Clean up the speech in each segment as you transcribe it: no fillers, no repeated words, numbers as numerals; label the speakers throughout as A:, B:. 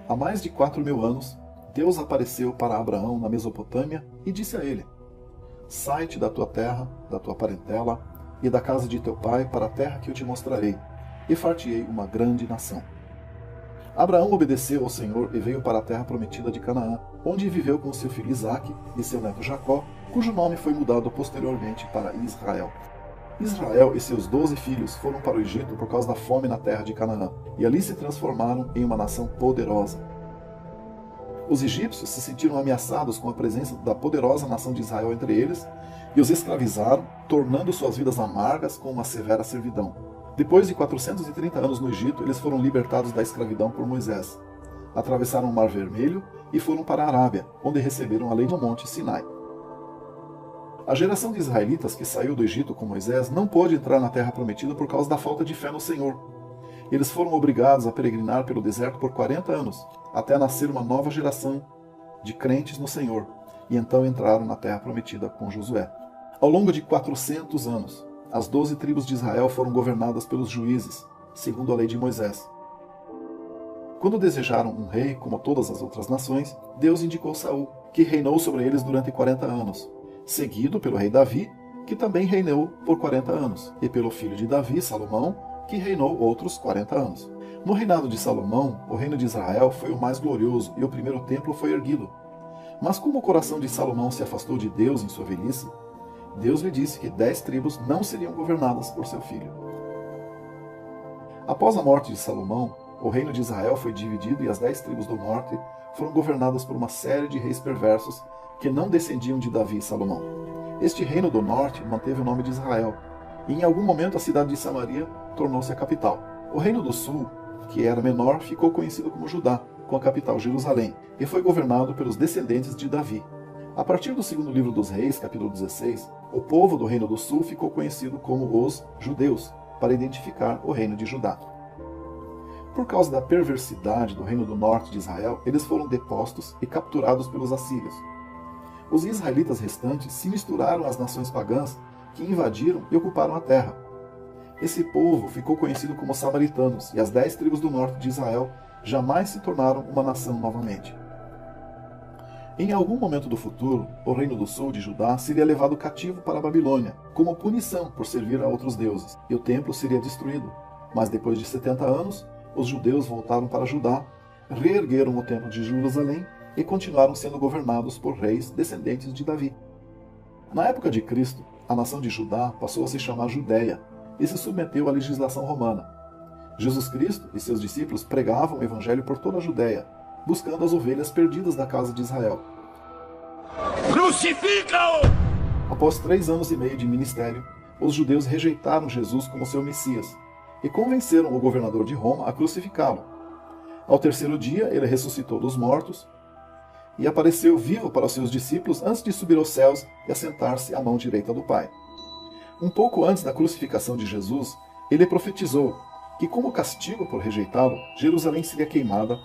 A: Há mais de 4.000 anos, Deus apareceu para Abraão na Mesopotâmia e disse a ele: sai-te da tua terra, da tua parentela e da casa de teu pai para a terra que eu te mostrarei, e far-te-ei uma grande nação. Abraão obedeceu ao Senhor e veio para a terra prometida de Canaã, onde viveu com seu filho Isaque e seu neto Jacó, cujo nome foi mudado posteriormente para Israel. Israel e seus 12 filhos foram para o Egito por causa da fome na terra de Canaã, e ali se transformaram em uma nação poderosa. Os egípcios se sentiram ameaçados com a presença da poderosa nação de Israel entre eles e os escravizaram, tornando suas vidas amargas com uma severa servidão. Depois de 430 anos no Egito, eles foram libertados da escravidão por Moisés. Atravessaram o Mar Vermelho e foram para a Arábia, onde receberam a lei do Monte Sinai. A geração de israelitas que saiu do Egito com Moisés não pôde entrar na terra prometida por causa da falta de fé no Senhor. Eles foram obrigados a peregrinar pelo deserto por 40 anos, até nascer uma nova geração de crentes no Senhor, e então entraram na terra prometida com Josué. Ao longo de 400 anos, as 12 tribos de Israel foram governadas pelos juízes, segundo a lei de Moisés. Quando desejaram um rei, como todas as outras nações, Deus indicou Saul, que reinou sobre eles durante 40 anos, seguido pelo rei Davi, que também reinou por 40 anos, e pelo filho de Davi, Salomão, que reinou outros 40 anos. No reinado de Salomão, o reino de Israel foi o mais glorioso e o primeiro templo foi erguido. Mas como o coração de Salomão se afastou de Deus em sua velhice, Deus lhe disse que 10 tribos não seriam governadas por seu filho. Após a morte de Salomão, o reino de Israel foi dividido e as 10 tribos do norte foram governadas por uma série de reis perversos que não descendiam de Davi e Salomão. Este reino do norte manteve o nome de Israel, e em algum momento a cidade de Samaria tornou-se a capital. O reino do sul, que era menor, ficou conhecido como Judá, com a capital Jerusalém, e foi governado pelos descendentes de Davi. A partir do segundo livro dos Reis, capítulo 16, o povo do reino do sul ficou conhecido como os judeus, para identificar o reino de Judá. Por causa da perversidade do reino do norte de Israel, eles foram depostos e capturados pelos assírios. Os israelitas restantes se misturaram às nações pagãs que invadiram e ocuparam a terra. Esse povo ficou conhecido como samaritanos, e as 10 tribos do norte de Israel jamais se tornaram uma nação novamente. Em algum momento do futuro, o reino do sul de Judá seria levado cativo para a Babilônia, como punição por servir a outros deuses, e o templo seria destruído. Mas depois de 70 anos, os judeus voltaram para Judá, reergueram o templo de Jerusalém e continuaram sendo governados por reis descendentes de Davi. Na época de Cristo, a nação de Judá passou a se chamar Judéia e se submeteu à legislação romana. Jesus Cristo e seus discípulos pregavam o evangelho por toda a Judéia, buscando as ovelhas perdidas da casa de Israel.
B: Crucifica-o!
A: Após 3 anos e meio de ministério, os judeus rejeitaram Jesus como seu Messias e convenceram o governador de Roma a crucificá-lo. Ao terceiro dia, ele ressuscitou dos mortos e apareceu vivo para os seus discípulos antes de subir aos céus e assentar-se à mão direita do Pai. Um pouco antes da crucificação de Jesus, ele profetizou que, como castigo por rejeitá-lo, Jerusalém seria queimada,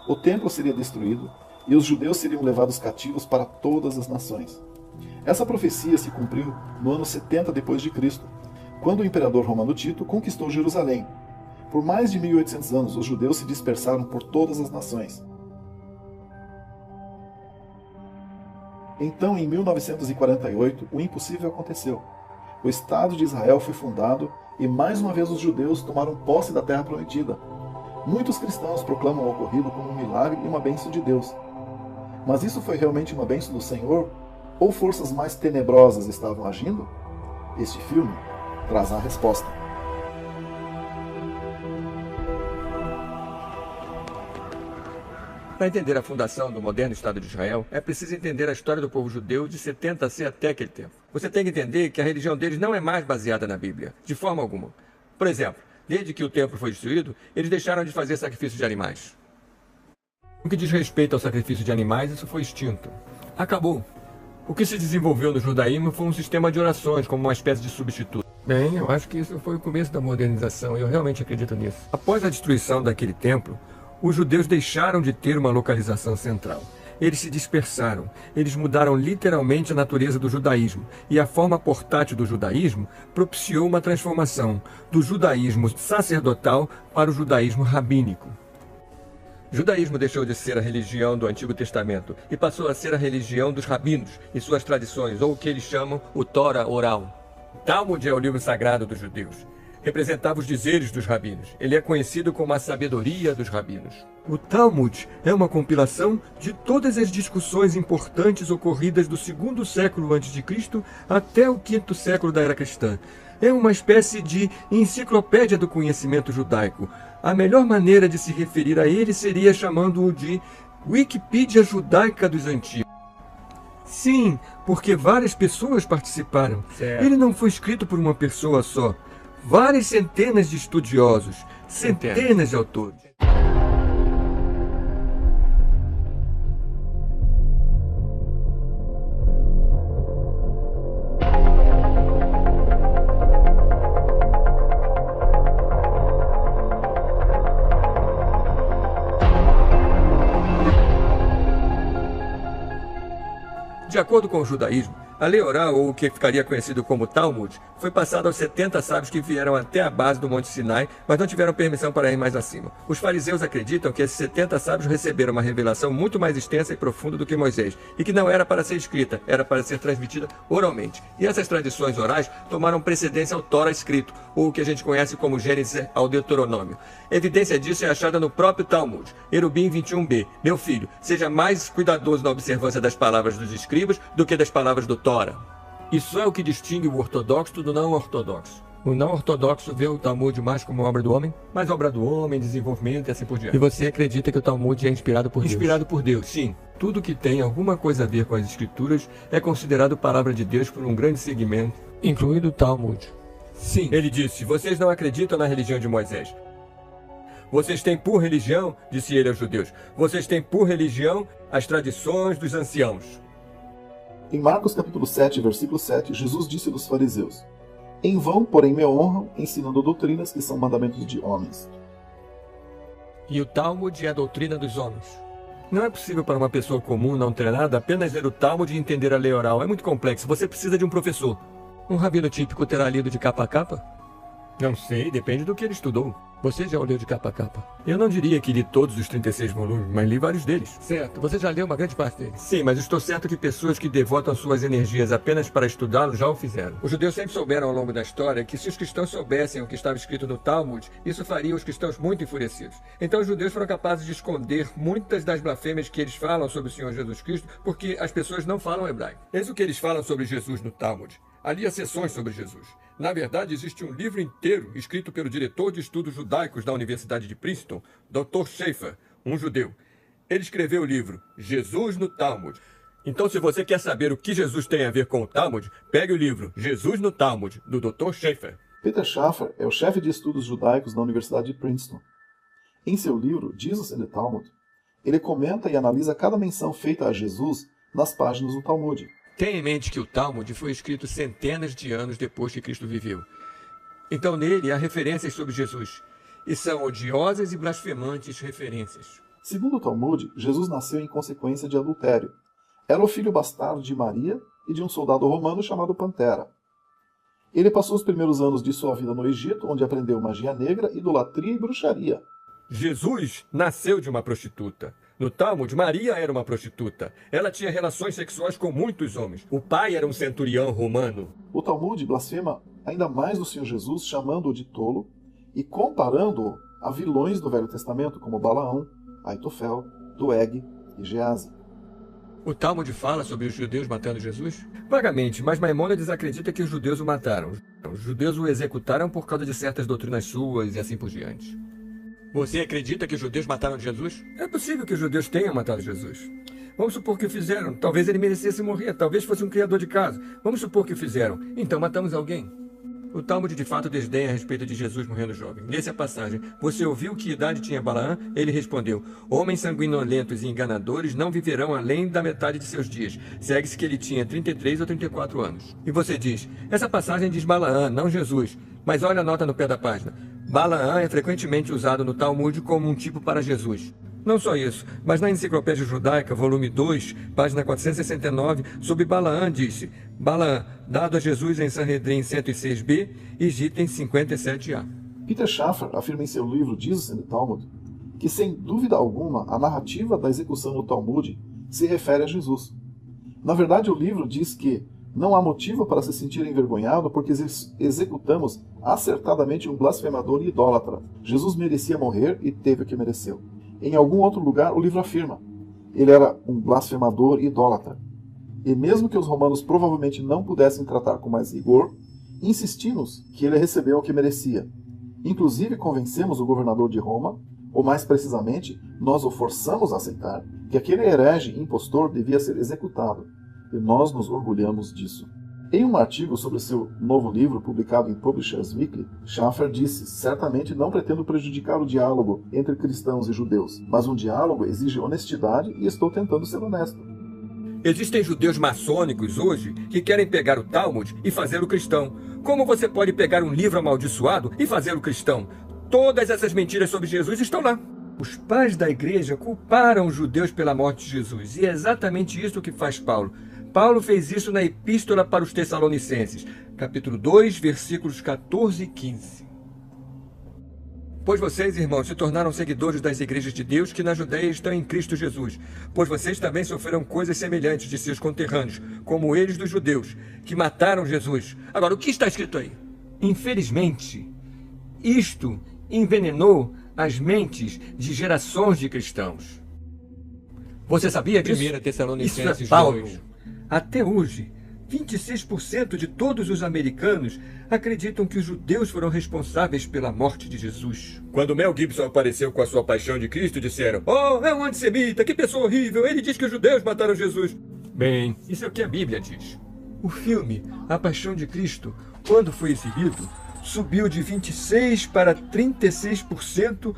A: o templo seria destruído e os judeus seriam levados cativos para todas as nações. Essa profecia se cumpriu no ano 70 depois de Cristo, quando o imperador romano Tito conquistou Jerusalém. Por mais de 1800 anos, os judeus se dispersaram por todas as nações. Então, em 1948, o impossível aconteceu. O Estado de Israel foi fundado e mais uma vez os judeus tomaram posse da terra prometida. Muitos cristãos proclamam o ocorrido como um milagre e uma bênção de Deus. Mas isso foi realmente uma bênção do Senhor? Ou forças mais tenebrosas estavam agindo? Este filme traz a resposta.
C: Para entender a fundação do moderno Estado de Israel, é preciso entender a história do povo judeu de 70 a C até aquele tempo. Você tem que entender que a religião deles não é mais baseada na Bíblia, de forma alguma. Por exemplo, desde que o templo foi destruído, eles deixaram de fazer sacrifício de animais. No que diz respeito ao sacrifício de animais, isso foi extinto. Acabou. O que se desenvolveu no judaísmo foi um sistema de orações, como uma espécie de substituto. Bem, eu acho que isso foi o começo da modernização, e eu realmente acredito nisso. Após a destruição daquele templo, os judeus deixaram de ter uma localização central. Eles se dispersaram, eles mudaram literalmente a natureza do judaísmo, e a forma portátil do judaísmo propiciou uma transformação do judaísmo sacerdotal para o judaísmo rabínico. Judaísmo deixou de ser a religião do Antigo Testamento e passou a ser a religião dos rabinos e suas tradições, ou o que eles chamam o Tora oral. Talmud é o livro sagrado dos judeus. Representava os dizeres dos rabinos. Ele é conhecido como a sabedoria dos rabinos. O Talmud é uma compilação de todas as discussões importantes ocorridas do 2º século a.C. até o 5º século da era cristã. É uma espécie de enciclopédia do conhecimento judaico. A melhor maneira de se referir a ele seria chamando-o de Wikipídia Judaica dos Antigos. Sim, porque várias pessoas participaram.
B: Certo.
C: Ele não foi escrito por uma pessoa só. Várias centenas de estudiosos, centenas de autores. De acordo com o judaísmo, a lei oral, ou o que ficaria conhecido como Talmud, foi passada aos 70 sábios que vieram até a base do Monte Sinai, mas não tiveram permissão para ir mais acima. Os fariseus acreditam que esses 70 sábios receberam uma revelação muito mais extensa e profunda do que Moisés, e que não era para ser escrita, era para ser transmitida oralmente. E essas tradições orais tomaram precedência ao Tora escrito, ou o que a gente conhece como Gênesis ao Deuteronômio. Evidência disso é achada no próprio Talmud. Erubim 21b. Meu filho, seja mais cuidadoso na observância das palavras dos escribas do que das palavras do Tora. Isso é o que distingue o ortodoxo do não ortodoxo. O não ortodoxo vê o Talmud mais como obra do homem, mas obra do homem, desenvolvimento e assim por diante. E você acredita que o Talmud é inspirado por Deus? Inspirado por Deus, sim. Tudo que tem alguma coisa a ver com as escrituras é considerado palavra de Deus por um grande segmento, incluindo o Talmud. Sim. Ele disse, vocês não acreditam na religião de Moisés. Vocês têm por religião, disse ele aos judeus, vocês têm por religião as tradições dos anciãos.
A: Em Marcos capítulo 7, versículo 7, Jesus disse dos fariseus: Em vão, porém, me honram, ensinando doutrinas que são mandamentos de homens.
C: E o Talmud é a doutrina dos homens. Não é possível para uma pessoa comum, não treinada, apenas ler o Talmud e entender a lei oral. É muito complexo. Você precisa de um professor. Um rabino típico terá lido de capa a capa? Não sei, depende do que ele estudou. Você já o leu de capa a capa? Eu não diria que li todos os 36 volumes, mas li vários deles. Certo, você já leu uma grande parte deles. Sim, mas estou certo que pessoas que devotam suas energias apenas para estudá-lo já o fizeram. Os judeus sempre souberam ao longo da história que se os cristãos soubessem o que estava escrito no Talmud, isso faria os cristãos muito enfurecidos. Então os judeus foram capazes de esconder muitas das blasfêmias que eles falam sobre o Senhor Jesus Cristo, porque as pessoas não falam hebraico. Eis o que eles falam sobre Jesus no Talmud. Ali há seções sobre Jesus. Na verdade, existe um livro inteiro escrito pelo diretor de estudos judaicos da Universidade de Princeton, Dr. Schaeffer, um judeu. Ele escreveu o livro Jesus no Talmud. Então, se você quer saber o que Jesus tem a ver com o Talmud, pegue o livro Jesus no Talmud, do Dr. Schaeffer.
A: Peter Schaeffer é o chefe de estudos judaicos da Universidade de Princeton. Em seu livro, Jesus and the Talmud, ele comenta e analisa cada menção feita a Jesus nas páginas do Talmud.
C: Tenha em mente que o Talmud foi escrito centenas de anos depois que Cristo viveu. Então nele há referências sobre Jesus, e são odiosas e blasfemantes referências.
A: Segundo o Talmud, Jesus nasceu em consequência de adultério. Era o filho bastardo de Maria e de um soldado romano chamado Pantera. Ele passou os primeiros anos de sua vida no Egito, onde aprendeu magia negra, idolatria e bruxaria.
C: Jesus nasceu de uma prostituta. No Talmud, Maria era uma prostituta. Ela tinha relações sexuais com muitos homens. O pai era um centurião romano.
A: O Talmud blasfema ainda mais do Senhor Jesus, chamando-o de tolo e comparando-o a vilões do Velho Testamento, como Balaão, Aitofel, Doeg e Geazi.
C: O Talmud fala sobre os judeus matando Jesus? Vagamente, mas Maimônides acredita que os judeus o mataram. Os judeus o executaram por causa de certas doutrinas suas e assim por diante. Você acredita que os judeus mataram Jesus? É possível que os judeus tenham matado Jesus. Vamos supor que o fizeram. Talvez ele merecesse morrer. Talvez fosse um criador de casa. Vamos supor que o fizeram. Então matamos alguém. O Talmud de fato desdenha a respeito de Jesus morrendo jovem. Nessa passagem, você ouviu que idade tinha Balaã? Ele respondeu: homens sanguinolentos e enganadores não viverão além da metade de seus dias. Segue-se que ele tinha 33 ou 34 anos. E você diz: essa passagem diz Balaã, não Jesus. Mas olha a nota no pé da página. Balaã é frequentemente usado no Talmud como um tipo para Jesus. Não só isso, mas na Enciclopédia Judaica, volume 2, página 469, sobre Balaã disse: Balaã, dado a Jesus em Sanhedrin 106b e item 57a.
A: Peter Schaeffer afirma em seu livro Jesus and the Talmud que, sem dúvida alguma, a narrativa da execução no Talmud se refere a Jesus. Na verdade, o livro diz que não há motivo para se sentir envergonhado porque executamos acertadamente um blasfemador e idólatra. Jesus merecia morrer e teve o que mereceu. Em algum outro lugar, o livro afirma: ele era um blasfemador e idólatra. E mesmo que os romanos provavelmente não pudessem tratar com mais rigor, insistimos que ele recebeu o que merecia. Inclusive convencemos o governador de Roma, ou mais precisamente, nós o forçamos a aceitar, que aquele herege impostor devia ser executado. E nós nos orgulhamos disso. Em um artigo sobre seu novo livro, publicado em Publishers Weekly, Schaffer disse: certamente não pretendo prejudicar o diálogo entre cristãos e judeus, mas um diálogo exige honestidade e estou tentando ser honesto.
C: Existem judeus maçônicos hoje que querem pegar o Talmud e fazê-lo cristão. Como você pode pegar um livro amaldiçoado e fazê-lo cristão? Todas essas mentiras sobre Jesus estão lá. Os pais da igreja culparam os judeus pela morte de Jesus, e é exatamente isso que faz Paulo. Paulo fez isso na Epístola para os Tessalonicenses, capítulo 2, versículos 14 e 15. Pois vocês, irmãos, se tornaram seguidores das igrejas de Deus que na Judeia estão em Cristo Jesus. Pois vocês também sofreram coisas semelhantes de seus conterrâneos, como eles dos judeus, que mataram Jesus. Agora, o que está escrito aí? Infelizmente, isto envenenou as mentes de gerações de cristãos. Você sabia disso?
B: 1 Tessalonicenses
C: Isso é Paulo.
B: 2.
C: Até hoje, 26% de todos os americanos acreditam que os judeus foram responsáveis pela morte de Jesus. Quando Mel Gibson apareceu com a sua paixão de Cristo, disseram: "Oh, é um antissemita, que pessoa horrível, ele diz que os judeus mataram Jesus." Bem, isso é o que a Bíblia diz. O filme A Paixão de Cristo, quando foi exibido, subiu de 26% para 36%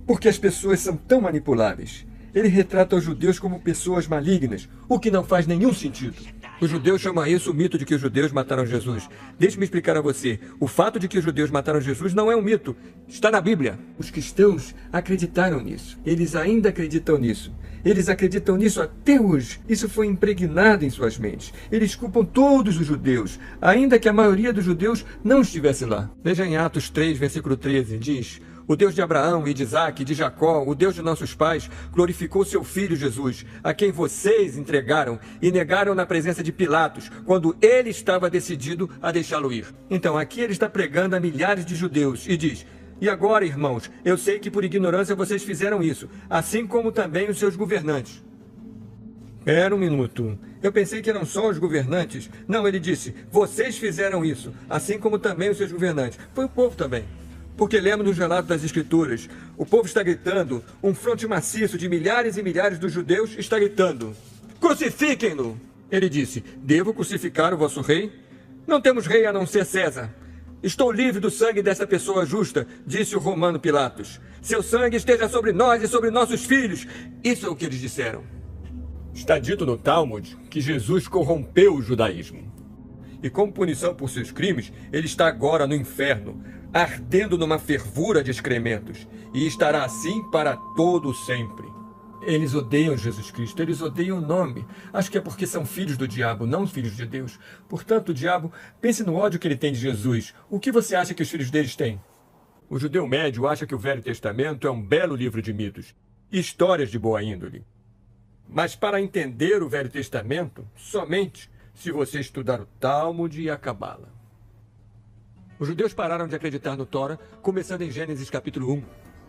C: porque as pessoas são tão manipuláveis. Ele retrata os judeus como pessoas malignas, o que não faz nenhum sentido. Os judeus chamam isso o mito de que os judeus mataram Jesus. Deixe-me explicar a você. O fato de que os judeus mataram Jesus não é um mito. Está na Bíblia. Os cristãos acreditaram nisso. Eles ainda acreditam nisso. Eles acreditam nisso até hoje. Isso foi impregnado em suas mentes. Eles culpam todos os judeus, ainda que a maioria dos judeus não estivesse lá. Veja em Atos 3, versículo 13, diz: "O Deus de Abraão e de Isaque e de Jacó, o Deus de nossos pais, glorificou seu filho Jesus, a quem vocês entregaram e negaram na presença de Pilatos, quando ele estava decidido a deixá-lo ir." Então aqui ele está pregando a milhares de judeus e diz: "E agora, irmãos, eu sei que por ignorância vocês fizeram isso, assim como também os seus governantes." Espera um minuto. Eu pensei que eram só os governantes. Não, ele disse: "Vocês fizeram isso, assim como também os seus governantes." Foi o povo também. Porque lemos nos relatos das Escrituras, o povo está gritando, um fronte maciço de milhares e milhares dos judeus está gritando: "Crucifiquem-no!" Ele disse: "Devo crucificar o vosso rei? Não temos rei a não ser César." "Estou livre do sangue dessa pessoa justa", disse o romano Pilatos. "Seu sangue esteja sobre nós e sobre nossos filhos." Isso é o que eles disseram. Está dito no Talmud que Jesus corrompeu o judaísmo. E como punição por seus crimes, ele está agora no inferno, ardendo numa fervura de excrementos, e estará assim para todo sempre. Eles odeiam Jesus Cristo, eles odeiam o nome. Acho que é porque são filhos do diabo, não filhos de Deus. Portanto, o diabo, pense no ódio que ele tem de Jesus. O que você acha que os filhos deles têm? O judeu médio acha que o Velho Testamento é um belo livro de mitos, histórias de boa índole. Mas para entender o Velho Testamento, somente se você estudar o Talmud e a Cabala. Os judeus pararam de acreditar no Tora, começando em Gênesis capítulo 1.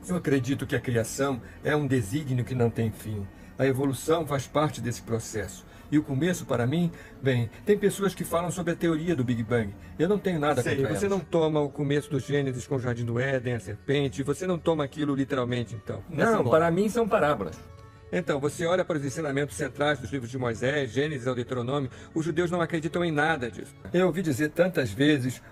C: Eu acredito que a criação é um desígnio que não tem fim. A evolução faz parte desse processo. E o começo, para mim, bem, tem pessoas que falam sobre a teoria do Big Bang. Eu não tenho nada contra elas. Você não toma o começo do Gênesis com o Jardim do Éden, a serpente, você não toma aquilo literalmente, então. Não, para mim são parábolas. Então, você olha para os ensinamentos centrais dos livros de Moisés, Gênesis ao Deuteronômio, os judeus não acreditam em nada disso. Eu ouvi dizer tantas vezes: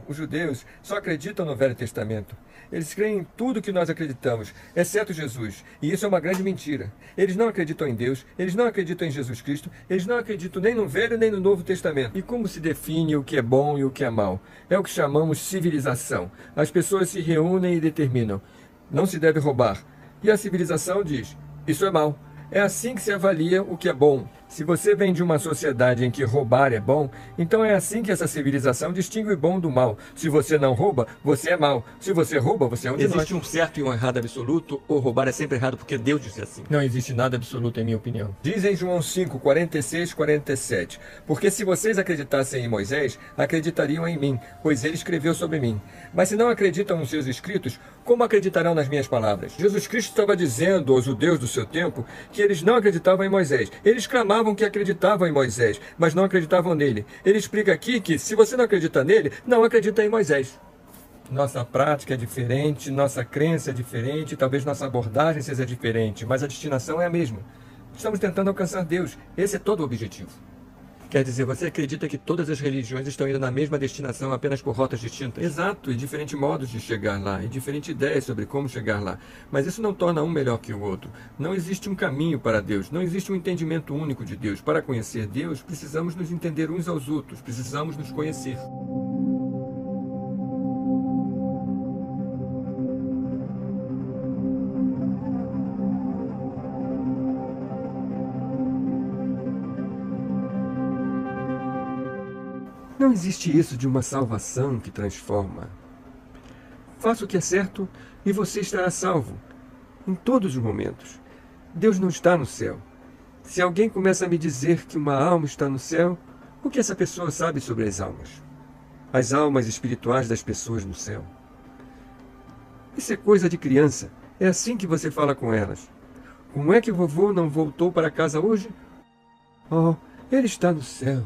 C: os judeus só acreditam no Velho Testamento. Eles creem em tudo que nós acreditamos, exceto Jesus. E isso é uma grande mentira. Eles não acreditam em Deus, eles não acreditam em Jesus Cristo, eles não acreditam nem no Velho nem no Novo Testamento. E como se define o que é bom e o que é mal? É o que chamamos civilização. As pessoas se reúnem e determinam: não se deve roubar. E a civilização diz: isso é mal. É assim que se avalia o que é bom. Se você vem de uma sociedade em que roubar é bom, então é assim que essa civilização distingue o bom do mal. Se você não rouba, você é mau. Se você rouba, você é um de nós.
B: Existe um certo e um errado absoluto, ou roubar é sempre errado porque Deus disse assim?
C: Não existe nada absoluto, em minha opinião. Diz em João 5, 46, 47. Porque se vocês acreditassem em Moisés, acreditariam em mim, pois ele escreveu sobre mim. Mas se não acreditam nos seus escritos, como acreditarão nas minhas palavras? Jesus Cristo estava dizendo aos judeus do seu tempo que eles não acreditavam em Moisés. Eles clamavam que acreditavam em Moisés, mas não acreditavam nele. Ele explica aqui que, se você não acredita nele, não acredita em Moisés. Nossa prática é diferente, nossa crença é diferente, talvez nossa abordagem seja diferente, mas a destinação é a mesma. Estamos tentando alcançar Deus. Esse é todo o objetivo.
B: Quer dizer, você acredita que todas as religiões estão indo na mesma destinação, apenas por rotas distintas?
C: Exato, e diferentes modos de chegar lá, e diferentes ideias sobre como chegar lá. Mas isso não torna um melhor que o outro. Não existe um caminho para Deus, não existe um entendimento único de Deus. Para conhecer Deus, precisamos nos entender uns aos outros, precisamos nos conhecer. Não existe isso de uma salvação que transforma. Faça o que é certo e você estará salvo. Em todos os momentos. Deus não está no céu. Se alguém começa a me dizer que uma alma está no céu, o que essa pessoa sabe sobre as almas? As almas espirituais das pessoas no céu. Isso é coisa de criança. É assim que você fala com elas. Como é que o vovô não voltou para casa hoje? Oh, ele está no céu.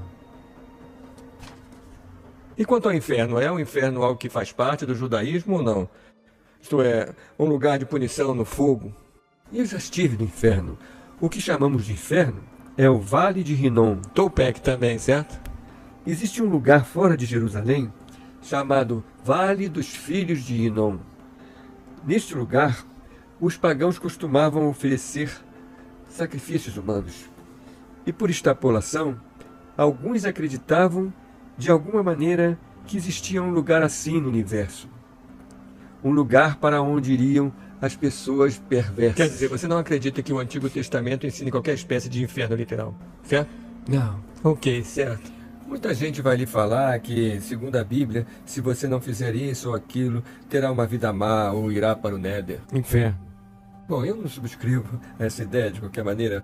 C: E quanto ao inferno, é o inferno algo que faz parte do judaísmo ou não? Isto é, um lugar de punição no fogo? Eu já estive no inferno. O que chamamos de inferno é o Vale de Hinnom.
B: Topek também, certo?
C: Existe um lugar fora de Jerusalém chamado Vale dos Filhos de Hinnom. Neste lugar, os pagãos costumavam oferecer sacrifícios humanos. E por extrapolação, alguns acreditavam de alguma maneira que existia um lugar assim no universo. Um lugar para onde iriam as pessoas perversas.
B: Quer dizer, você não acredita que o Antigo Testamento ensine qualquer espécie de inferno literal, certo?
C: Não.
B: Ok, certo.
C: Muita gente vai lhe falar que, segundo a Bíblia, se você não fizer isso ou aquilo, terá uma vida má ou irá para o Néder.
B: Inferno.
C: Bom, eu não subscrevo essa ideia de qualquer maneira,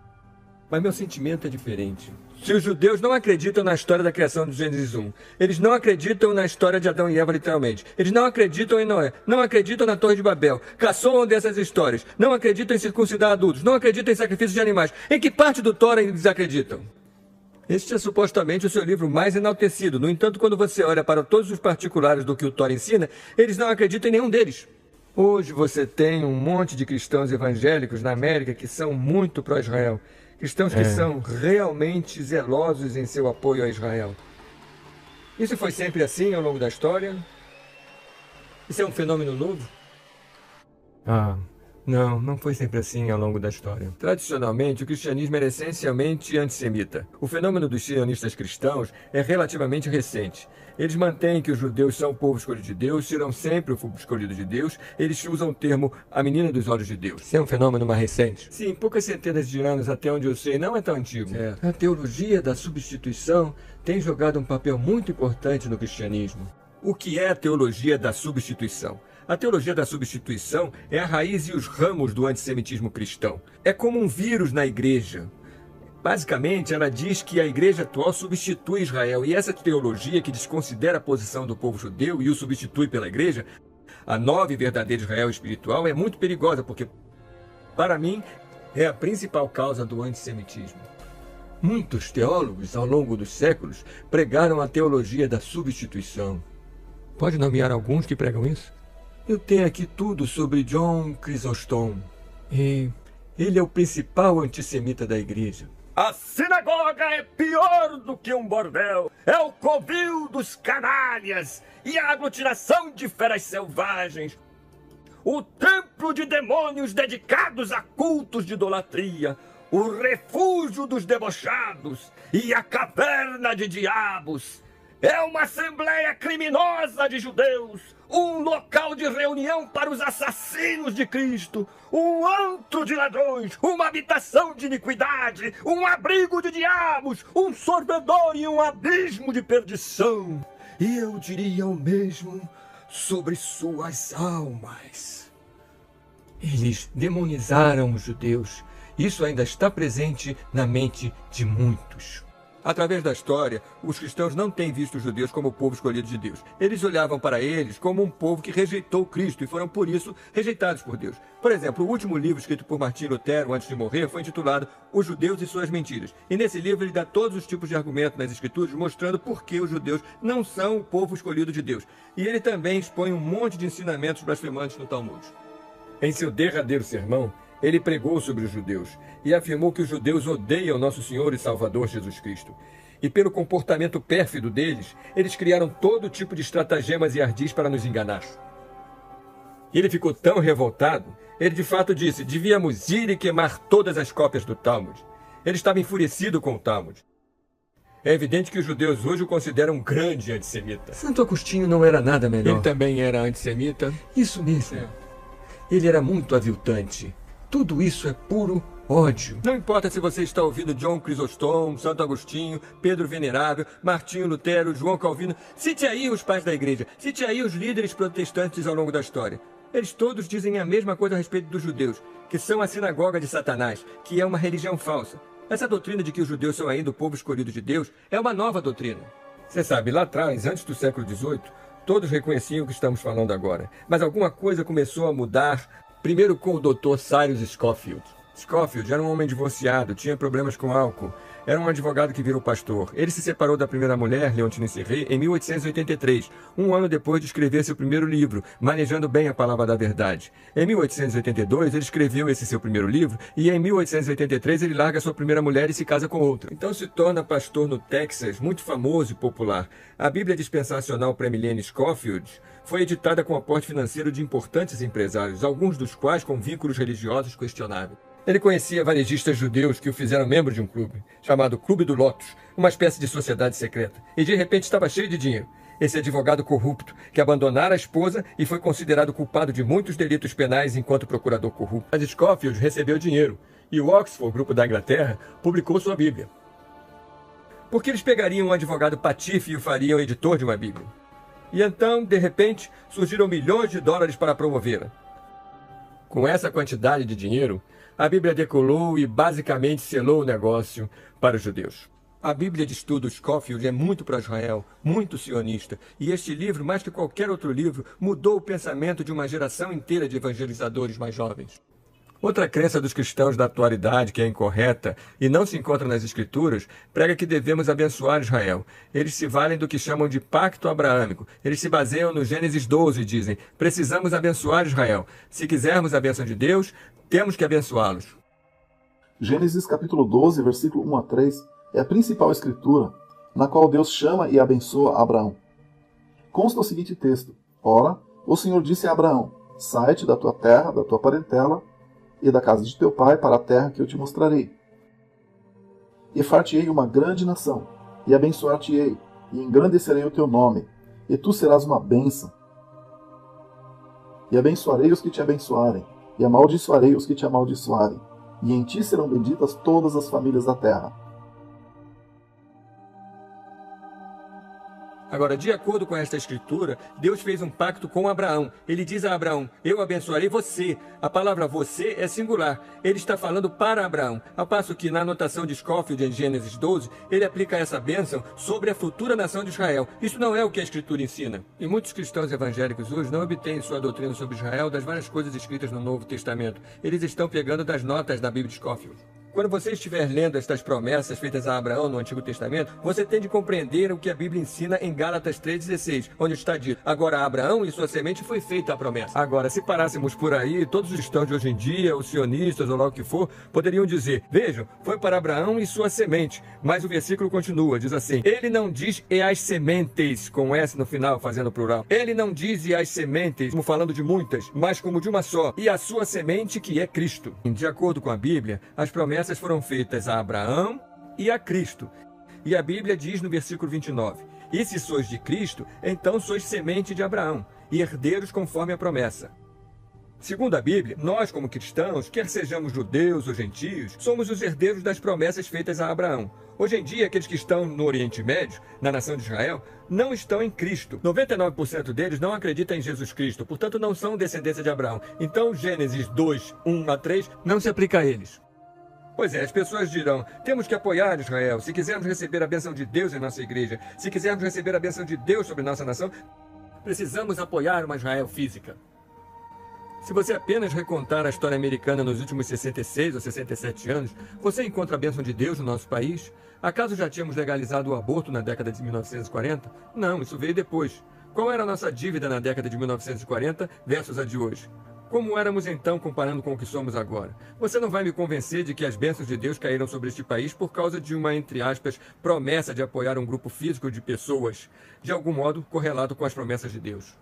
C: mas meu sentimento é diferente. Se os judeus não acreditam na história da criação de Gênesis 1, eles não acreditam na história de Adão e Eva literalmente, eles não acreditam em Noé, não acreditam na Torre de Babel, caçoam dessas histórias, não acreditam em circuncidar adultos, não acreditam em sacrifícios de animais, em que parte do Torá eles acreditam? Este é supostamente o seu livro mais enaltecido. No entanto, quando você olha para todos os particulares do que o Torá ensina, eles não acreditam em nenhum deles. Hoje você tem um monte de cristãos evangélicos na América que são muito pró-Israel. Cristãos que são realmente zelosos em seu apoio a Israel. Isso foi sempre assim ao longo da história? Isso é um fenômeno novo? Não foi sempre assim ao longo da história. Tradicionalmente, o cristianismo era essencialmente antissemita. O fenômeno dos sionistas cristãos é relativamente recente. Eles mantêm que os judeus são o povo escolhido de Deus, serão sempre o povo escolhido de Deus. Eles usam o termo a menina dos olhos de Deus.
B: Isso é um fenômeno mais recente?
C: Sim, poucas centenas de anos, até onde eu sei, não é tão antigo. A teologia da substituição tem jogado um papel muito importante no cristianismo. O que é a teologia da substituição? A teologia da substituição é a raiz e os ramos do antissemitismo cristão. É como um vírus na igreja. Basicamente, ela diz que a igreja atual substitui Israel, e essa teologia que desconsidera a posição do povo judeu e o substitui pela igreja, a nova e verdadeira Israel espiritual, é muito perigosa, porque, para mim, é a principal causa do antissemitismo. Muitos teólogos, ao longo dos séculos, pregaram a teologia da substituição.
B: Pode nomear alguns que pregam isso?
C: Eu tenho aqui tudo sobre John Chrysostom. E ele é o principal antissemita da igreja. A sinagoga é pior do que um bordel. É o covil dos canalhas e a aglutinação de feras selvagens. O templo de demônios dedicados a cultos de idolatria. O refúgio dos debochados e a caverna de diabos. É uma assembleia criminosa de judeus. um local de reunião para os assassinos de Cristo, um antro de ladrões, uma habitação de iniquidade, um abrigo de diabos, um sorvedor e um abismo de perdição. E eu diria o mesmo sobre suas almas.
B: Eles demonizaram os judeus. Isso ainda está presente na mente de muitos.
C: Através da história, os cristãos não têm visto os judeus como o povo escolhido de Deus. Eles olhavam para eles como um povo que rejeitou Cristo e foram, por isso, rejeitados por Deus. Por exemplo, o último livro escrito por Martim Lutero antes de morrer foi intitulado Os Judeus e Suas Mentiras. E nesse livro ele dá todos os tipos de argumentos nas Escrituras mostrando por que os judeus não são o povo escolhido de Deus. E ele também expõe um monte de ensinamentos blasfemantes no Talmud. Em seu derradeiro sermão, ele pregou sobre os judeus e afirmou que os judeus odeiam nosso Senhor e Salvador Jesus Cristo. E pelo comportamento pérfido deles, eles criaram todo tipo de estratagemas e ardis para nos enganar. Ele ficou tão revoltado, ele de fato disse, devíamos ir e queimar todas as cópias do Talmud. Ele estava enfurecido com o Talmud. É evidente que os judeus hoje o consideram um grande antissemita.
B: Santo Agostinho não era nada melhor.
C: Ele também era antissemita.
B: Isso mesmo. Ele era muito aviltante. Tudo isso é puro ódio.
C: Não importa se você está ouvindo John Crisóstomo, Santo Agostinho, Pedro Venerável, Martinho Lutero, João Calvino. Cite aí os pais da igreja. Cite aí os líderes protestantes ao longo da história. Eles todos dizem a mesma coisa a respeito dos judeus, que são a sinagoga de Satanás, que é uma religião falsa. Essa doutrina de que os judeus são ainda o povo escolhido de Deus é uma nova doutrina. Você sabe, lá atrás, antes do século XVIII, todos reconheciam o que estamos falando agora. Mas alguma coisa começou a mudar. Primeiro com o Dr. Cyrus Scofield. Scofield era um homem divorciado, tinha problemas com álcool. Era um advogado que virou pastor. Ele se separou da primeira mulher, Leontine Serré, em 1883, um ano depois de escrever seu primeiro livro, Manejando Bem a Palavra da Verdade. Em 1882, ele escreveu esse seu primeiro livro e em 1883 ele larga sua primeira mulher e se casa com outra. Então se torna pastor no Texas, muito famoso e popular. A Bíblia Dispensacional Pré-Milênio Scofield foi editada com aporte financeiro de importantes empresários, alguns dos quais com vínculos religiosos questionáveis. Ele conhecia varejistas judeus que o fizeram membro de um clube, chamado Clube do Lotus, uma espécie de sociedade secreta, e de repente estava cheio de dinheiro. Esse advogado corrupto, que abandonara a esposa e foi considerado culpado de muitos delitos penais enquanto procurador corrupto. Mas Scofield recebeu dinheiro, e o Oxford, grupo da Inglaterra, publicou sua Bíblia. Por que eles pegariam um advogado patife e o fariam editor de uma Bíblia? E então, de repente, surgiram milhões de dólares para promovê-la. Com essa quantidade de dinheiro, a Bíblia decolou e basicamente selou o negócio para os judeus. A Bíblia de Estudo Scofield é muito para Israel, muito sionista, e este livro, mais que qualquer outro livro, mudou o pensamento de uma geração inteira de evangelizadores mais jovens. Outra crença dos cristãos da atualidade, que é incorreta e não se encontra nas Escrituras, prega que devemos abençoar Israel. Eles se valem do que chamam de pacto abraâmico. Eles se baseiam no Gênesis 12 e dizem, precisamos abençoar Israel. Se quisermos a bênção de Deus, temos que abençoá-los.
A: Gênesis capítulo 12, versículo 1 a 3, é a principal escritura na qual Deus chama e abençoa Abraão. Consta o seguinte texto, ora, o Senhor disse a Abraão, sai-te da tua terra, da tua parentela, e da casa de teu pai para a terra que eu te mostrarei. E far-te-ei uma grande nação, e abençoar-te-ei, e engrandecerei o teu nome, e tu serás uma bênção. E abençoarei os que te abençoarem, e amaldiçoarei os que te amaldiçoarem, e em ti serão benditas todas as famílias da terra.
C: Agora, de acordo com esta escritura, Deus fez um pacto com Abraão. Ele diz a Abraão, eu abençoarei você. A palavra você é singular. Ele está falando para Abraão. Ao passo que na anotação de Scofield em Gênesis 12, ele aplica essa bênção sobre a futura nação de Israel. Isso não é o que a escritura ensina. E muitos cristãos evangélicos hoje não obtêm sua doutrina sobre Israel das várias coisas escritas no Novo Testamento. Eles estão pegando das notas da Bíblia de Scofield. Quando você estiver lendo estas promessas feitas a Abraão no Antigo Testamento, você tem de compreender o que a Bíblia ensina em Gálatas 3,16, onde está dito, agora Abraão e sua semente foi feita a promessa. Agora, se parássemos por aí, todos os cristãos de hoje em dia, os sionistas ou lá o que for, poderiam dizer, vejam, foi para Abraão e sua semente. Mas o versículo continua, diz assim, ele não diz e as sementes, com S no final, fazendo plural. Ele não diz e as sementes, como falando de muitas, mas como de uma só, e a sua semente que é Cristo. De acordo com a Bíblia, as promessas foram feitas a Abraão e a Cristo. E a Bíblia diz no versículo 29, e se sois de Cristo, então sois semente de Abraão, e herdeiros conforme a promessa. Segundo a Bíblia, nós, como cristãos, quer sejamos judeus ou gentios, somos os herdeiros das promessas feitas a Abraão. Hoje em dia, aqueles que estão no Oriente Médio, na nação de Israel, não estão em Cristo. 99% deles não acreditam em Jesus Cristo, portanto não são descendência de Abraão. Então, Gênesis 2, 1 a 3, não se aplica a eles. Pois é, as pessoas dirão, temos que apoiar Israel. Se quisermos receber a bênção de Deus em nossa igreja, se quisermos receber a bênção de Deus sobre nossa nação, precisamos apoiar uma Israel física. Se você apenas recontar a história americana nos últimos 66 ou 67 anos, você encontra a bênção de Deus no nosso país? Acaso já tínhamos legalizado o aborto na década de 1940? Não, isso veio depois. Qual era a nossa dívida na década de 1940 versus a de hoje? Como éramos então comparando com o que somos agora? Você não vai me convencer de que as bênçãos de Deus caíram sobre este país por causa de uma, entre aspas, promessa de apoiar um grupo físico de pessoas, de algum modo correlato com as promessas de Deus.